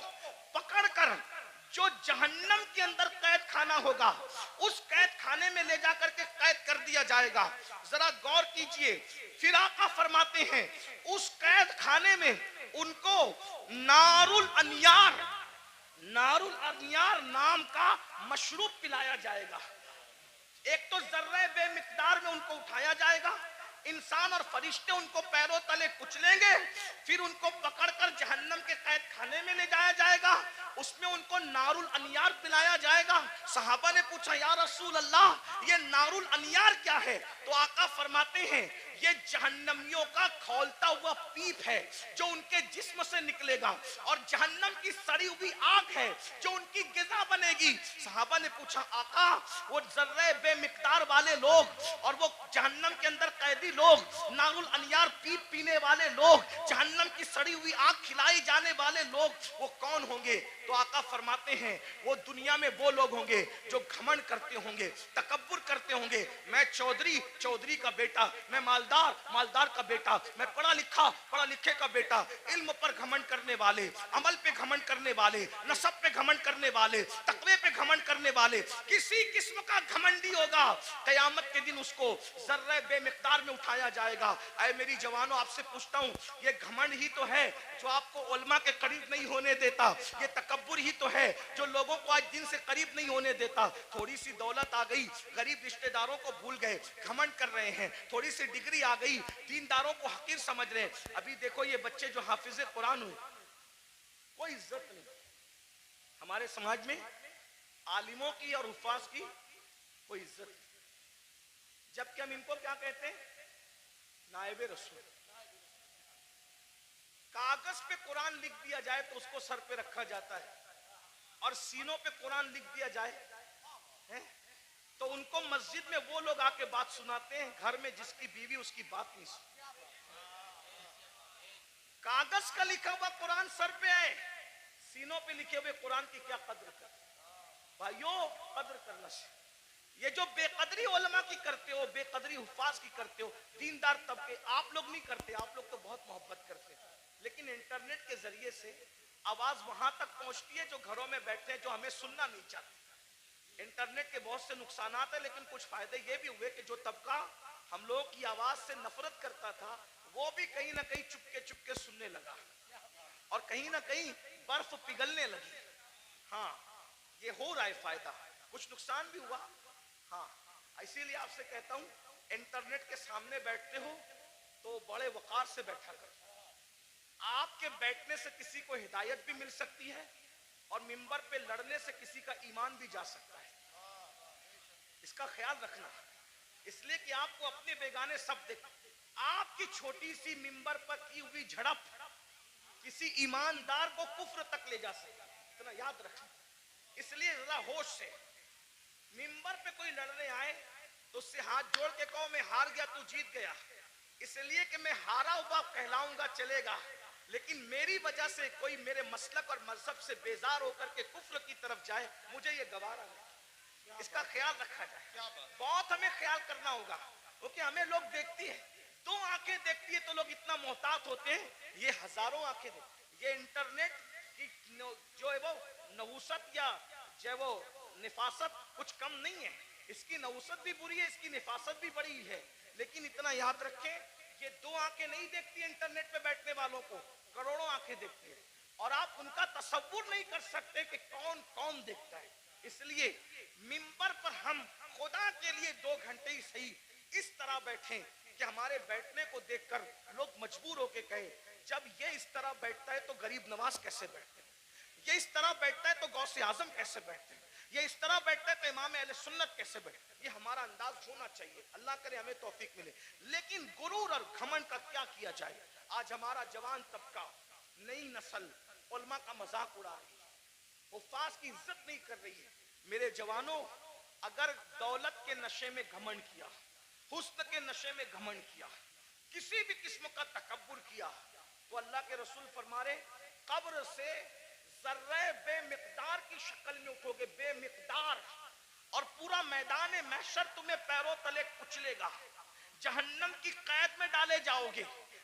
Speaker 1: پکڑ کر جو جہنم کے اندر قید خانہ ہوگا، اس قید خانے میں لے جا کر کے قید کر دیا جائے گا. ذرا غور کیجئے. پھر آقا فرماتے ہیں اس قید خانے میں ان کو نار الانیار نام کا مشروب پلایا جائے گا. ایک تو ذرہ بے مقدار میں ان کو اٹھایا جائے گا، انسان اور فرشتے ان کو پیروں تلے کچلیں گے، پھر ان کو پکڑ کر جہنم کے قید خانے میں لے جایا جائے گا، اس میں ان کو نار الانیار پلایا جائے گا. صحابہ نے پوچھا یا رسول اللہ یہ نار الانیار کیا ہے؟ تو آقا فرماتے ہیں یہ جہنمیوں کا کھولتا ہوا پیپ ہے جو ان کے جسم سے نکلے گا، اور جہنم کی سڑی ہوئی آگ ہے جو ان کی غذا بنے گی. صحابہ نے پوچھا آقا وہ ذرہ بے مقدار والے لوگ اور وہ جہنم کے اندر قیدی لوگ، نار الانیار پیپ پینے والے لوگ، جہنم کی سڑی ہوئی آگ کھلائی جانے والے لوگ، وہ کون ہوں گے؟ تو آقا فرماتے ہیں وہ دنیا میں وہ لوگ ہوں گے جو گھمنڈ کرتے ہوں گے، تکبر کرتے ہوں گے. میں چودھری کا بیٹا، میں مالدار کا بیٹا، میں پڑھا لکھے کا بیٹا. علم پر گھمنڈ کرنے والے، عمل پہ گھمنڈ کرنے والے، نسب پہ گھمنڈ کرنے والے، تقوی پہ گھمنڈ کرنے والے، کسی قسم کا گھمنڈی ہوگا، قیامت کے دن اس کو ذرہ بے مقدار میں اٹھایا جائے گا. اے میری جوانوں، آپ سے پوچھتا ہوں یہ گھمنڈ ہی تو ہے جو آپ کو علماء کے قریب نہیں ہونے دیتا، یہ تکبر ہی تو ہے جو لوگوں کو آج دین سے قریب نہیں ہونے دیتا. تھوڑی سی دولت آ گئی، غریب رشتہ داروں کو بھول گئے، گھمنڈ کر رہے ہیں. تھوڑی سی ڈگری آ گئی، دینداروں کو حقیر سمجھ رہے ہیں. ابھی دیکھو یہ بچے جو حافظ قرآن ہوئے، کوئی عزت نہیں. ہمارے سماج میں عالموں کی اور حفاظ کی وہ عزت. جبکہ ہم ان کو کیا کہتے ہیں؟ نائب رسول. کاغذ پہ قرآن لکھ دیا جائے تو اس کو سر پہ رکھا جاتا ہے, اور سینوں پہ قرآن لکھ دیا جائے تو ان کو مسجد میں وہ لوگ آ کے بات سناتے ہیں, گھر میں جس کی بیوی اس کی بات نہیں سنتی. کاغذ کا لکھا ہوا قرآن سر پہ آئے, سینوں پہ لکھے ہوئے قرآن کی کیا قدر کرتے بھائیوں؟ قدر کرنا چاہیے. یہ جو بے قدری علماء کی کرتے ہو, بے قدری حفاظ کی کرتے ہو, دیندار طبقے, آپ لوگ نہیں کرتے, آپ لوگ تو بہت محبت کرتے ہیں, لیکن انٹرنیٹ کے ذریعے سے آواز وہاں تک پہنچتی ہے جو گھروں میں بیٹھے ہیں, جو ہمیں سننا نہیں چاہتے. انٹرنیٹ کے بہت سے نقصانات ہیں, لیکن کچھ فائدے یہ بھی ہوئے کہ جو طبقہ ہم لوگ کی آواز سے نفرت کرتا تھا وہ بھی کہیں نہ کہیں چپکے چپکے سننے لگا, اور کہیں نہ کہیں برف پگھلنے لگی. ہاں یہ ہو رہا ہے فائدہ, کچھ نقصان بھی ہوا. ہاں اسی لیے آپ سے کہتا ہوں, انٹرنیٹ کے سامنے بیٹھتے ہو تو بڑے وقار سے بیٹھا کرو. آپ کے بیٹھنے سے کسی کو ہدایت بھی مل سکتی ہے, اور منبر پہ لڑنے سے کسی کا ایمان بھی جا سکتا ہے. اس کا خیال رکھنا, اس لیے کہ آپ کو اپنے بیگانے سب دیکھ. آپ کی چھوٹی سی منبر پر کی ہوئی جھڑپ کسی ایماندار کو کفر تک لے جا سکتا ہے, اتنا یاد رکھنا. اس لیے ذرا ہوش سے, منبر پہ کوئی لڑنے آئے تو اس سے ہاتھ جوڑ کے کہو میں ہار گیا تو جیت گیا, اس لیے کہ میں ہارا ہوا کہلاؤں گا چلے گا, لیکن میری وجہ سے کوئی میرے مسلک اور مذہب سے بیزار ہو کر کے کفر کی طرف جائے, مجھے یہ گوارا نہیں. اس کا خیال رکھا جائے, بہت ہمیں خیال کرنا ہوگا, کیونکہ ہمیں لوگ دیکھتی ہیں, 2 آنکھیں دیکھتی ہے تو لوگ اتنا محتاط ہوتے ہیں, یہ ہزاروں آنکھیں دیکھتی. یہ انٹرنیٹ کی جو ہے وہ نحوست یا جو ہے وہ نفاست کچھ کم نہیں ہے. اس کی نحوست بھی بری ہے, اس کی نفاست بھی بڑی ہے, لیکن اتنا یاد رکھیں یہ 2 آنکھیں نہیں دیکھتی انٹرنیٹ پہ بیٹھنے والوں کو, کروڑوں آنکھیں دیکھتی ہیں, اور آپ ان کا تصور نہیں کر سکتے کہ کون کون دیکھتا ہے. اس لیے منبر پر ہم خدا کے لیے 2 گھنٹے ہی صحیح اس طرح بیٹھیں کہ ہمارے بیٹھنے کو دیکھ کر لوگ مجبور ہو کے کہیں جب یہ اس طرح بیٹھتا ہے تو غریب نواز کیسے بیٹھتے ہیں, یہ اس طرح بیٹھتا ہے تو غوث اعظم کیسے بیٹھتے ہیں, یہ اس طرح بیٹھتا ہے تو امام اہل سنت کیسے بیٹھتے ہیں. یہ ہمارا انداز ہونا چاہیے, اللہ کرے ہمیں توفیق ملے. لیکن غرور اور گھمنڈ کا کیا کیا جائے؟ آج ہمارا جوان طبقہ, نئی نسل علماء کا مذاق اڑا رہی ہے, حفاظ کی عزت نہیں کر رہی ہے. میرے جوانوں, اگر دولت کے نشے میں گھمنڈ کیا, حسن کے نشے میں گھمنڈ کیا, کسی بھی قسم کا تکبر کیا, تو اللہ کے رسول فرما رہے قبر سے ذرہ بے مقدار کی شکل میں اٹھو گے, بے مقدار, اور پورا میدان محشر تمہیں پیروں تلے کچلے گا, جہنم کی قید میں ڈالے جاؤ گے,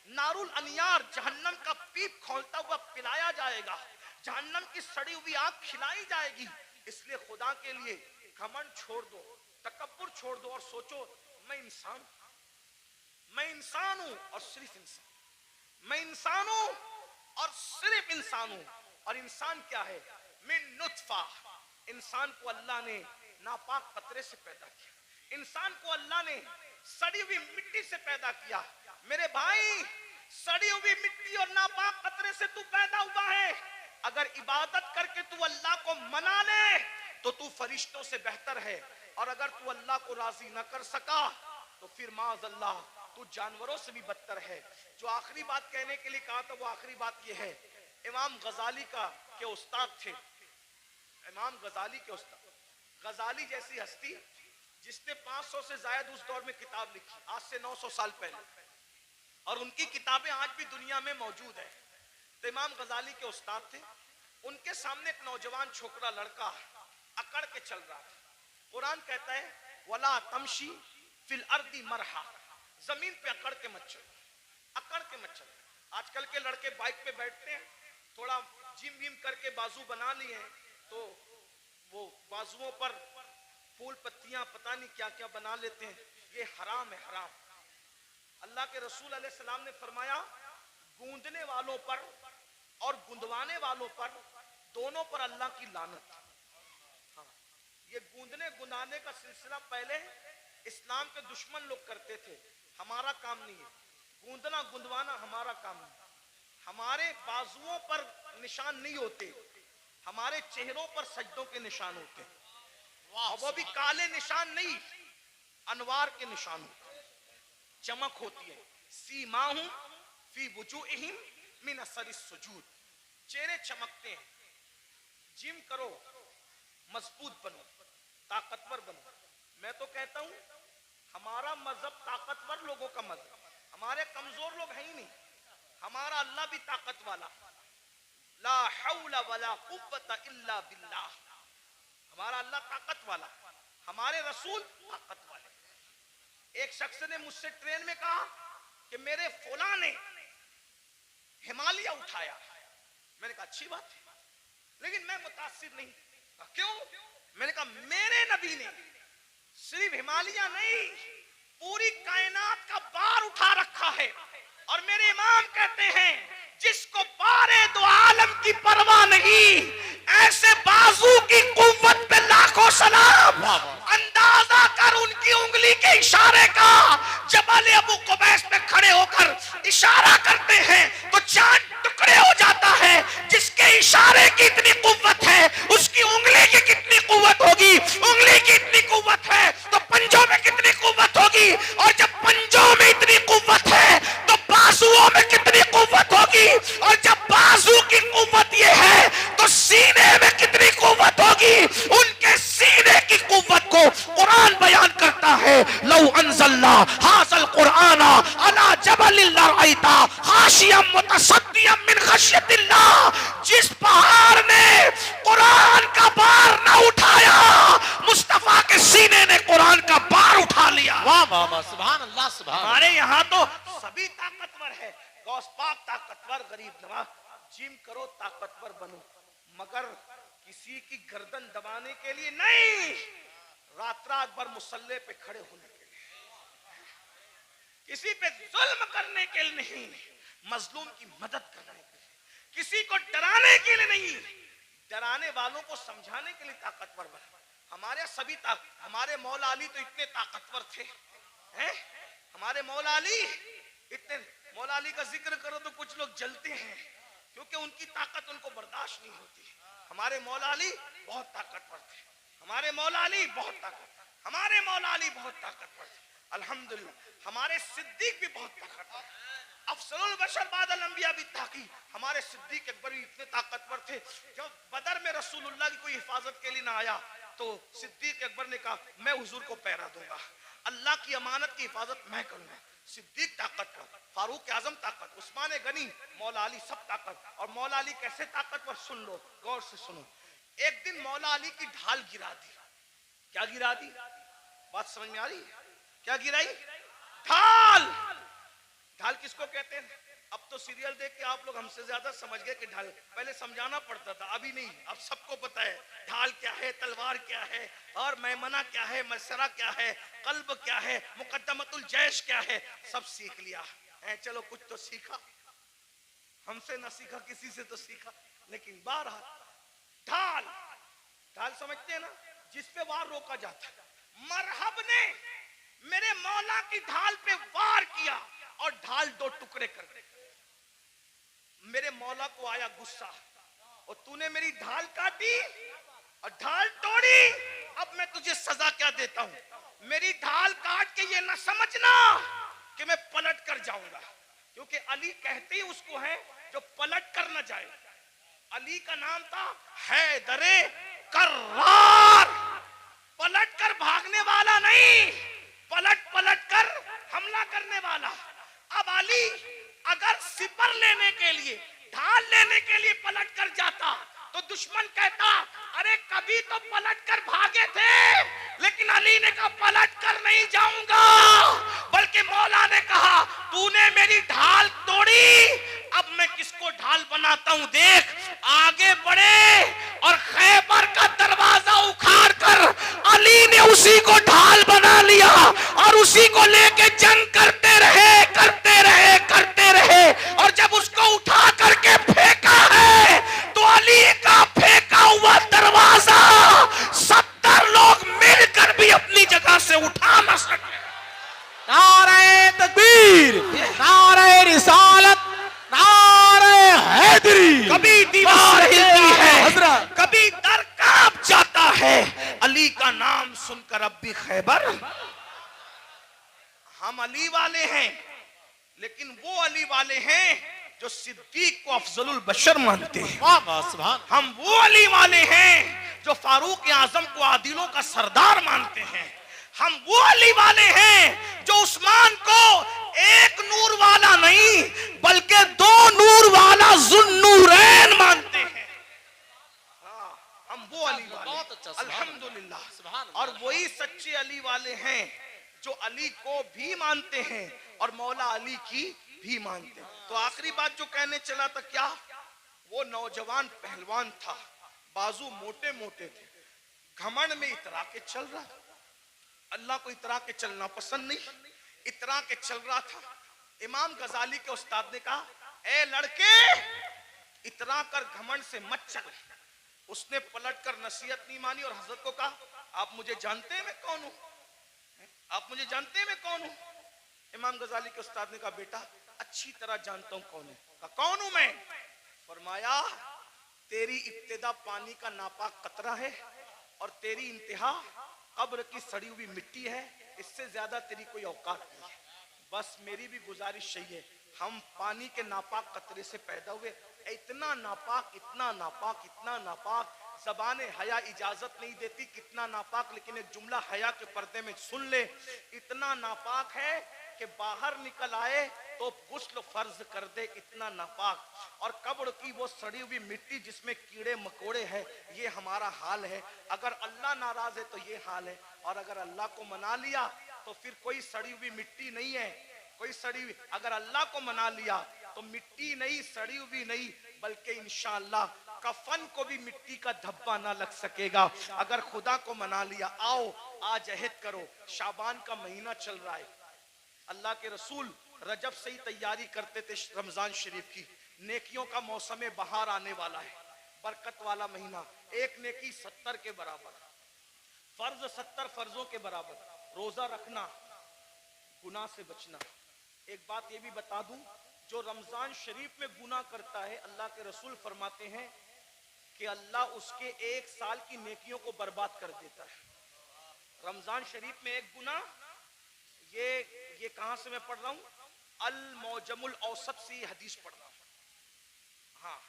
Speaker 1: نار الانیار جہنم کا پیپ کھولتا ہوا پلایا جائے گا, جہنم کی سڑی ہوئی آگ کھلائی جائے گی. اس لیے خدا کے لیے گھمنڈ چھوڑ دو, تکبر چھوڑ دو, اور سوچو میں انسان ہوں اور صرف انسان, میں انسان ہوں اور صرف انسان ہوں. اور انسان کیا ہے؟ من نطفہ. انسان کو اللہ نے ناپاک قطرے سے پیدا کیا, انسان کو اللہ نے سڑی ہوئی مٹی سے پیدا کیا. میرے بھائی, سڑی ہوئی مٹی اور ناپاک قطرے سے تو پیدا ہوا ہے. اگر عبادت کر کے تو اللہ کو منا لے تو تو فرشتوں سے بہتر ہے, اور اگر تو اللہ کو راضی نہ کر سکا تو پھر معاذ اللہ تو جانوروں سے بھی بدتر ہے. جو آخری بات کہنے کے لیے کہا تھا وہ آخری بات یہ ہے, امام غزالی کے استاد تھے, امام غزالی کے استاد, غزالی جیسی ہستی جس نے 500 سے زائد اس دور میں کتاب لکھی, آج سے 900 سال پہلے, اور ان کی کتابیں آج بھی دنیا میں موجود ہیں. تو امام غزالی کے استاد تھے, ان کے سامنے ایک نوجوان چھوکرا لڑکا اکڑ کے چل رہا تھا. قرآن کہتا ہے وَلَا تَمْشِي فِي الْأَرْضِ مَرْحًا, زمین پہ اکڑ کے مت چلو, اکڑ کے مت چلو. آج کل کے لڑکے بائک پہ بیٹھتے ہیں, تھوڑا جم ویم کر کے بازو بنا لیے ہیں, تو وہ بازوؤں پر پھول پتیاں پتہ نہیں کیا کیا بنا لیتے ہیں. یہ حرام ہے, حرام. اللہ کے رسول علیہ السلام نے فرمایا گوندنے والوں پر اور گندوانے والوں پر دونوں پر اللہ کی لعنت. ہاں, یہ گوندنے گندانے کا سلسلہ پہلے اسلام کے دشمن لوگ کرتے تھے, ہمارا کام نہیں ہے. گوندنا گندوانا ہمارا کام نہیں. ہمارے بازوؤں پر نشان نہیں ہوتے, ہمارے چہروں پر سجدوں کے نشان ہوتے ہیں. اور وہ بھی کالے نشان نہیں، انوار کے نشان ہوتے ہیں، چمک ہوتی ہے. سیماہم فی وجوہہم من اثر السجود، چہرے چمکتے ہیں. جم کرو، مضبوط بنو، طاقتور بنو. میں تو کہتا ہوں ہمارا مذہب طاقتور لوگوں کا مذہب، ہمارے کمزور لوگ ہیں ہی نہیں. ہمارا اللہ بھی طاقت والا، لا حول ولا قوت الا باللہ. ہمارا اللہ طاقت والا، ہمارے رسول طاقت والے. ایک شخص نے مجھ سے ٹرین میں کہا کہ میرے فلاں نے ہمالیہ اٹھایا. میں نے کہا اچھی بات ہے، لیکن میں متاثر نہیں. کہا کیوں؟ میں نے کہا میرے نبی نے صرف ہمالیہ نہیں، پوری کائنات کا بار اٹھا رکھا ہے. اور میرے امام کہتے ہیں جس کو بارے دو عالم کی پرواہ نہیں، ایسے بازو کی قوت پہ لاکھوں سلام. اندازہ کر ان کی انگلی کے اشارے کا. جبل ابو قبیس پہ کھڑے ہو کر اشارہ کرتے ہیں تو چاند ٹکڑے ہو جاتا ہے. جس کے اشارے کی اتنی قوت ہے، اس کی انگلی کی کتنی قوت ہوگی؟ انگلی کی اتنی قوت ہے تو پنجوں میں کتنی قوت ہوگی؟ اور جب پنجوں میں اتنی قوت ہے تو بازوؤں میں کتنی قوت ہوگی؟ اور جب بازو کی قوت یہ ہے تو سینے میں کتنی قوت ہوگی؟ ان کے سینے کی قوت کو قرآن بیان کرتا ہے. لو انزلنا ھذا القرآن علی جبل لرأیت خاشعا متصدعا من خشیۃ اللہ. جس پہاڑ نے قرآن کا بار نہ اٹھایا، مصطفیٰ کے سینے نے قرآن کا بار اٹھا لیا.
Speaker 4: واہ واہ واہ، سبحان اللہ سبحان اللہ.
Speaker 1: ہمارے یہاں تو سبھی طاقتور ہے. غوث پاک طاقتور، غریب نواز. جم کرو، طاقتور بنو، مگر کسی کی گردن دبانے کے لیے نہیں، رات رات بھر مصلی پہ کھڑے ہونے کے لیے، کسی پہ ظلم کرنے کے لیے نہیں، مظلوم کی مدد کرنے کے لیے، کسی کو ڈرانے کے لیے نہیں، ڈرانے والوں کو سمجھانے کے لیے طاقتور بنا. ہمارے سبھی ہمارے مولا علی تو اتنے طاقتور تھے، ہمارے مولا علی اتنے. مولا علی کا ذکر کرو تو کچھ لوگ جلتے ہیں کیونکہ ان کی طاقت ان کو برداشت نہیں ہوتی. ہمارے مولا علی بہت طاقتور تھے، ہمارے مولا علی بہت طاقتور، ہمارے مولا علی بہت طاقتور تھے. الحمدللہ ہمارے صدیق بھی بہت طاقتور، افضل البشر بعد الانبیاء بالتحقیق. ہمارے صدیق اکبر بھی اتنے طاقتور تھے. جب بدر میں رسول اللہ کی کوئی حفاظت کے لیے نہ آیا تو صدیق اکبر نے کہا میں حضور کو پہرا دوں گا، اللہ کی امانت کی حفاظت میں کروں گا. صدیق طاقتور، فاروق اعظم طاقت، عثمان غنی، مولا علی سب طاقت. اور مولا علی کیسے طاقتور؟ سن لو، غور سے سنو. ایک دن مولا علی کی ڈھال گرا دی. کیا گرا دی؟ بات سمجھ میں آ رہی؟ کیا گرائی؟ ڈھال. ڈھال کس کو کہتے ہیں؟ اب تو سیریل دیکھ کے آپ لوگ ہم سے زیادہ سمجھ گئے کہ ڈھال. پہلے سمجھانا پڑتا تھا، ابھی نہیں، اب سب کو پتا ہے ڈھال کیا ہے، تلوار کیا ہے، اور میمنہ کیا ہے، مسرہ کیا ہے، قلب کیا ہے، مقدمت الجیش کیا ہے. سب سیکھ لیا. چلو کچھ تو سیکھا، ہم سے نہ سیکھا، کسی سے تو سیکھا. لیکن بہرحال ڈھال، ڈھال سمجھتے ہیں نا، جس پہ وار روکا جاتا ہے. مرحب نے میرے مولا کی ڈھال پہ وار کیا اور ڈھال دو ٹکڑے کر دی. میرے مولا کو آیا غصہ، اور تو نے میری ڈھال کاٹی اور ڈھال توڑی، اب میں تجھے سزا کیا دیتا ہوں. میری ڈھال کاٹ کے یہ نہ سمجھنا کہ میں پلٹ کر جاؤں گا، کیونکہ علی کہتے ہی اس کو ہے جو پلٹ کر نہ جائے. علی کا نام تھا حیدر کرار، پلٹ کر بھاگنے والا نہیں، پلٹ کر حملہ کرنے والا. اب علی اگر سپر لینے کے لیے، ڈھال لینے کے لیے پلٹ کر جاتا تو دشمن کہتا ارے کبھی تو پلٹ کر بھاگے تھے. لیکن علی نے کہا پلٹ کر نہیں جاؤں گا، بلکہ مولا نے کہا تو نے میری ڈھال توڑی، اب میں کس کو ڈھال بناتا ہوں دیکھ. آگے بڑھے اور خیبر کا دروازہ اکھاڑ کر علی نے اسی کو ڈھال بنا لیا اور اسی کو لے کے جنگ کرتے رہے. اور جب اس کو اٹھا کر کے پھینکا ہے تو علی کا پھینکا ہوا دروازہ 70 لوگ مل کر بھی اپنی جگہ سے اٹھا نہ سکے.
Speaker 4: نعرہ تکبیر، نعرہ رسالت، نعرہ حیدری.
Speaker 1: کبھی دیوار ہلتی ہے،
Speaker 4: حضرت،
Speaker 1: کبھی در کانپ جاتا کیا ہے علی کا نام سن کر اب بھی خیبر. ہم علی والے ہیں لیکن وہ علی والے ہیں جو صدیق کو افضل البشر مانتے ہیں.
Speaker 4: واہ واہ سبحان.
Speaker 1: ہم وہ علی والے ہیں جو فاروق اعظم کو عادلوں کا سردار مانتے ہیں. ہم وہ علی والے ہیں جو عثمان کو ایک نور والا نہیں بلکہ دو نور والا ذوالنورین مانتے ہیں. ہم وہ علی والے
Speaker 4: بہت اچھا سبحان
Speaker 1: الحمدللہ.
Speaker 4: سبحان اللہ.
Speaker 1: اور وہی سچے علی والے ہیں جو علی کو بھی مانتے ہیں اور مولا علی کی بھی مانتے ہیں. تو آخری بات جو کہنے چلا تھا کیا, وہ نوجوان پہلوان تھا, بازو موٹے موٹے تھے, گھمنڈ میں اترا کے چل رہا. اللہ کو اترا کے چلنا پسند نہیں, اترا کے چل رہا تھا. امام غزالی کے استاد نے کہا اے لڑکے اترا کر گھمنڈ سے مت چل. اس نے پلٹ کر نصیحت نہیں مانی اور حضرت کو کہا آپ مجھے جانتے ہیں میں کون ہوں, آپ مجھے جانتے ہیں میں کون ہوں. امام غزالی کے استاد نے کہا بیٹا اچھی طرح جانتا ہوں کون ہے. کہا کون ہوں میں؟ فرمایا تیری ابتدا پانی کا ناپاک قطرہ ہے اور تیری انتہا قبر کی سڑی ہوئی مٹی ہے, اس سے زیادہ تیری کوئی اوقات نہیں ہے. بس میری بھی گزارش یہی ہے, ہم پانی کے ناپاک قطرے سے پیدا ہوئے, اتنا ناپاک اتنا ناپاک اتنا ناپاک, زبان حیا اجازت نہیں دیتی کتنا ناپاک, لیکن ایک جملہ حیا کے پردے میں سن لے, اتنا ناپاک ہے کہ باہر نکل آئے تو غسل فرض کر دے, اتنا ناپاک. اور قبر کی وہ سڑی ہوئی مٹی جس میں کیڑے مکوڑے ہیں, یہ ہمارا حال ہے. اگر اللہ ناراض ہے تو یہ حال ہے, اور اگر اللہ کو منا لیا تو پھر کوئی سڑی ہوئی مٹی نہیں ہے, کوئی سڑی ہوئی. اگر اللہ کو منا لیا تو مٹی نہیں, سڑی ہوئی نہیں, بلکہ انشاءاللہ کفن کو بھی مٹی کا دھبا نہ لگ سکے گا. اگر خدا کو منا لیا, آؤ آج عہد کرو. شعبان کا مہینہ چل رہا ہے, اللہ کے رسول رجب سے ہی تیاری کرتے تھے رمضان شریف کی. نیکیوں کا موسم بہار آنے والا ہے, برکت والا مہینہ. ایک نیکی 70 کے برابر, فرض 70 فرضوں کے برابر. روزہ رکھنا, گناہ سے بچنا. ایک بات یہ بھی بتا دوں, جو رمضان شریف میں گناہ کرتا ہے اللہ کے رسول فرماتے ہیں کہ اللہ اس کے 1 سال کی نیکیوں کو برباد کر دیتا ہے. رمضان شریف میں ایک گناہ, یہ کہاں سے میں پڑھ رہا ہوں, الموجم الاوسط سے یہ حدیث پڑھ رہا ہوں. ہاں,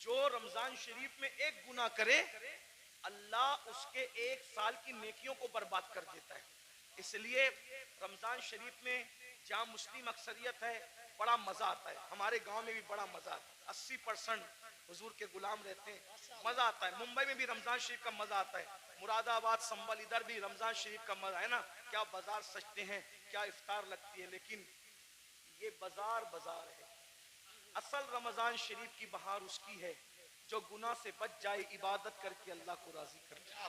Speaker 1: جو رمضان شریف میں ایک گناہ کرے اللہ اس کے 1 سال کی نیکیوں کو برباد کر دیتا ہے. اس لیے رمضان شریف میں جہاں مسلم اکثریت ہے بڑا مزہ آتا ہے. ہمارے گاؤں میں بھی بڑا مزہ آتا ہے, 80% حضور کے غلام رہتے ہیں, مزہ آتا ہے. ممبئی میں بھی رمضان شریف کا مزہ آتا ہے, مراد آباد سنبل ادھر بھی رمضان شریف کا مزہ ہے نا. کیا بازار سجتے ہیں, کیا افطار لگتی ہے, لیکن یہ بازار ہے. اصل رمضان شریف کی بہار اس کی ہے جو گناہ سے بچ جائے, عبادت کر کے اللہ کو راضی کر جائے.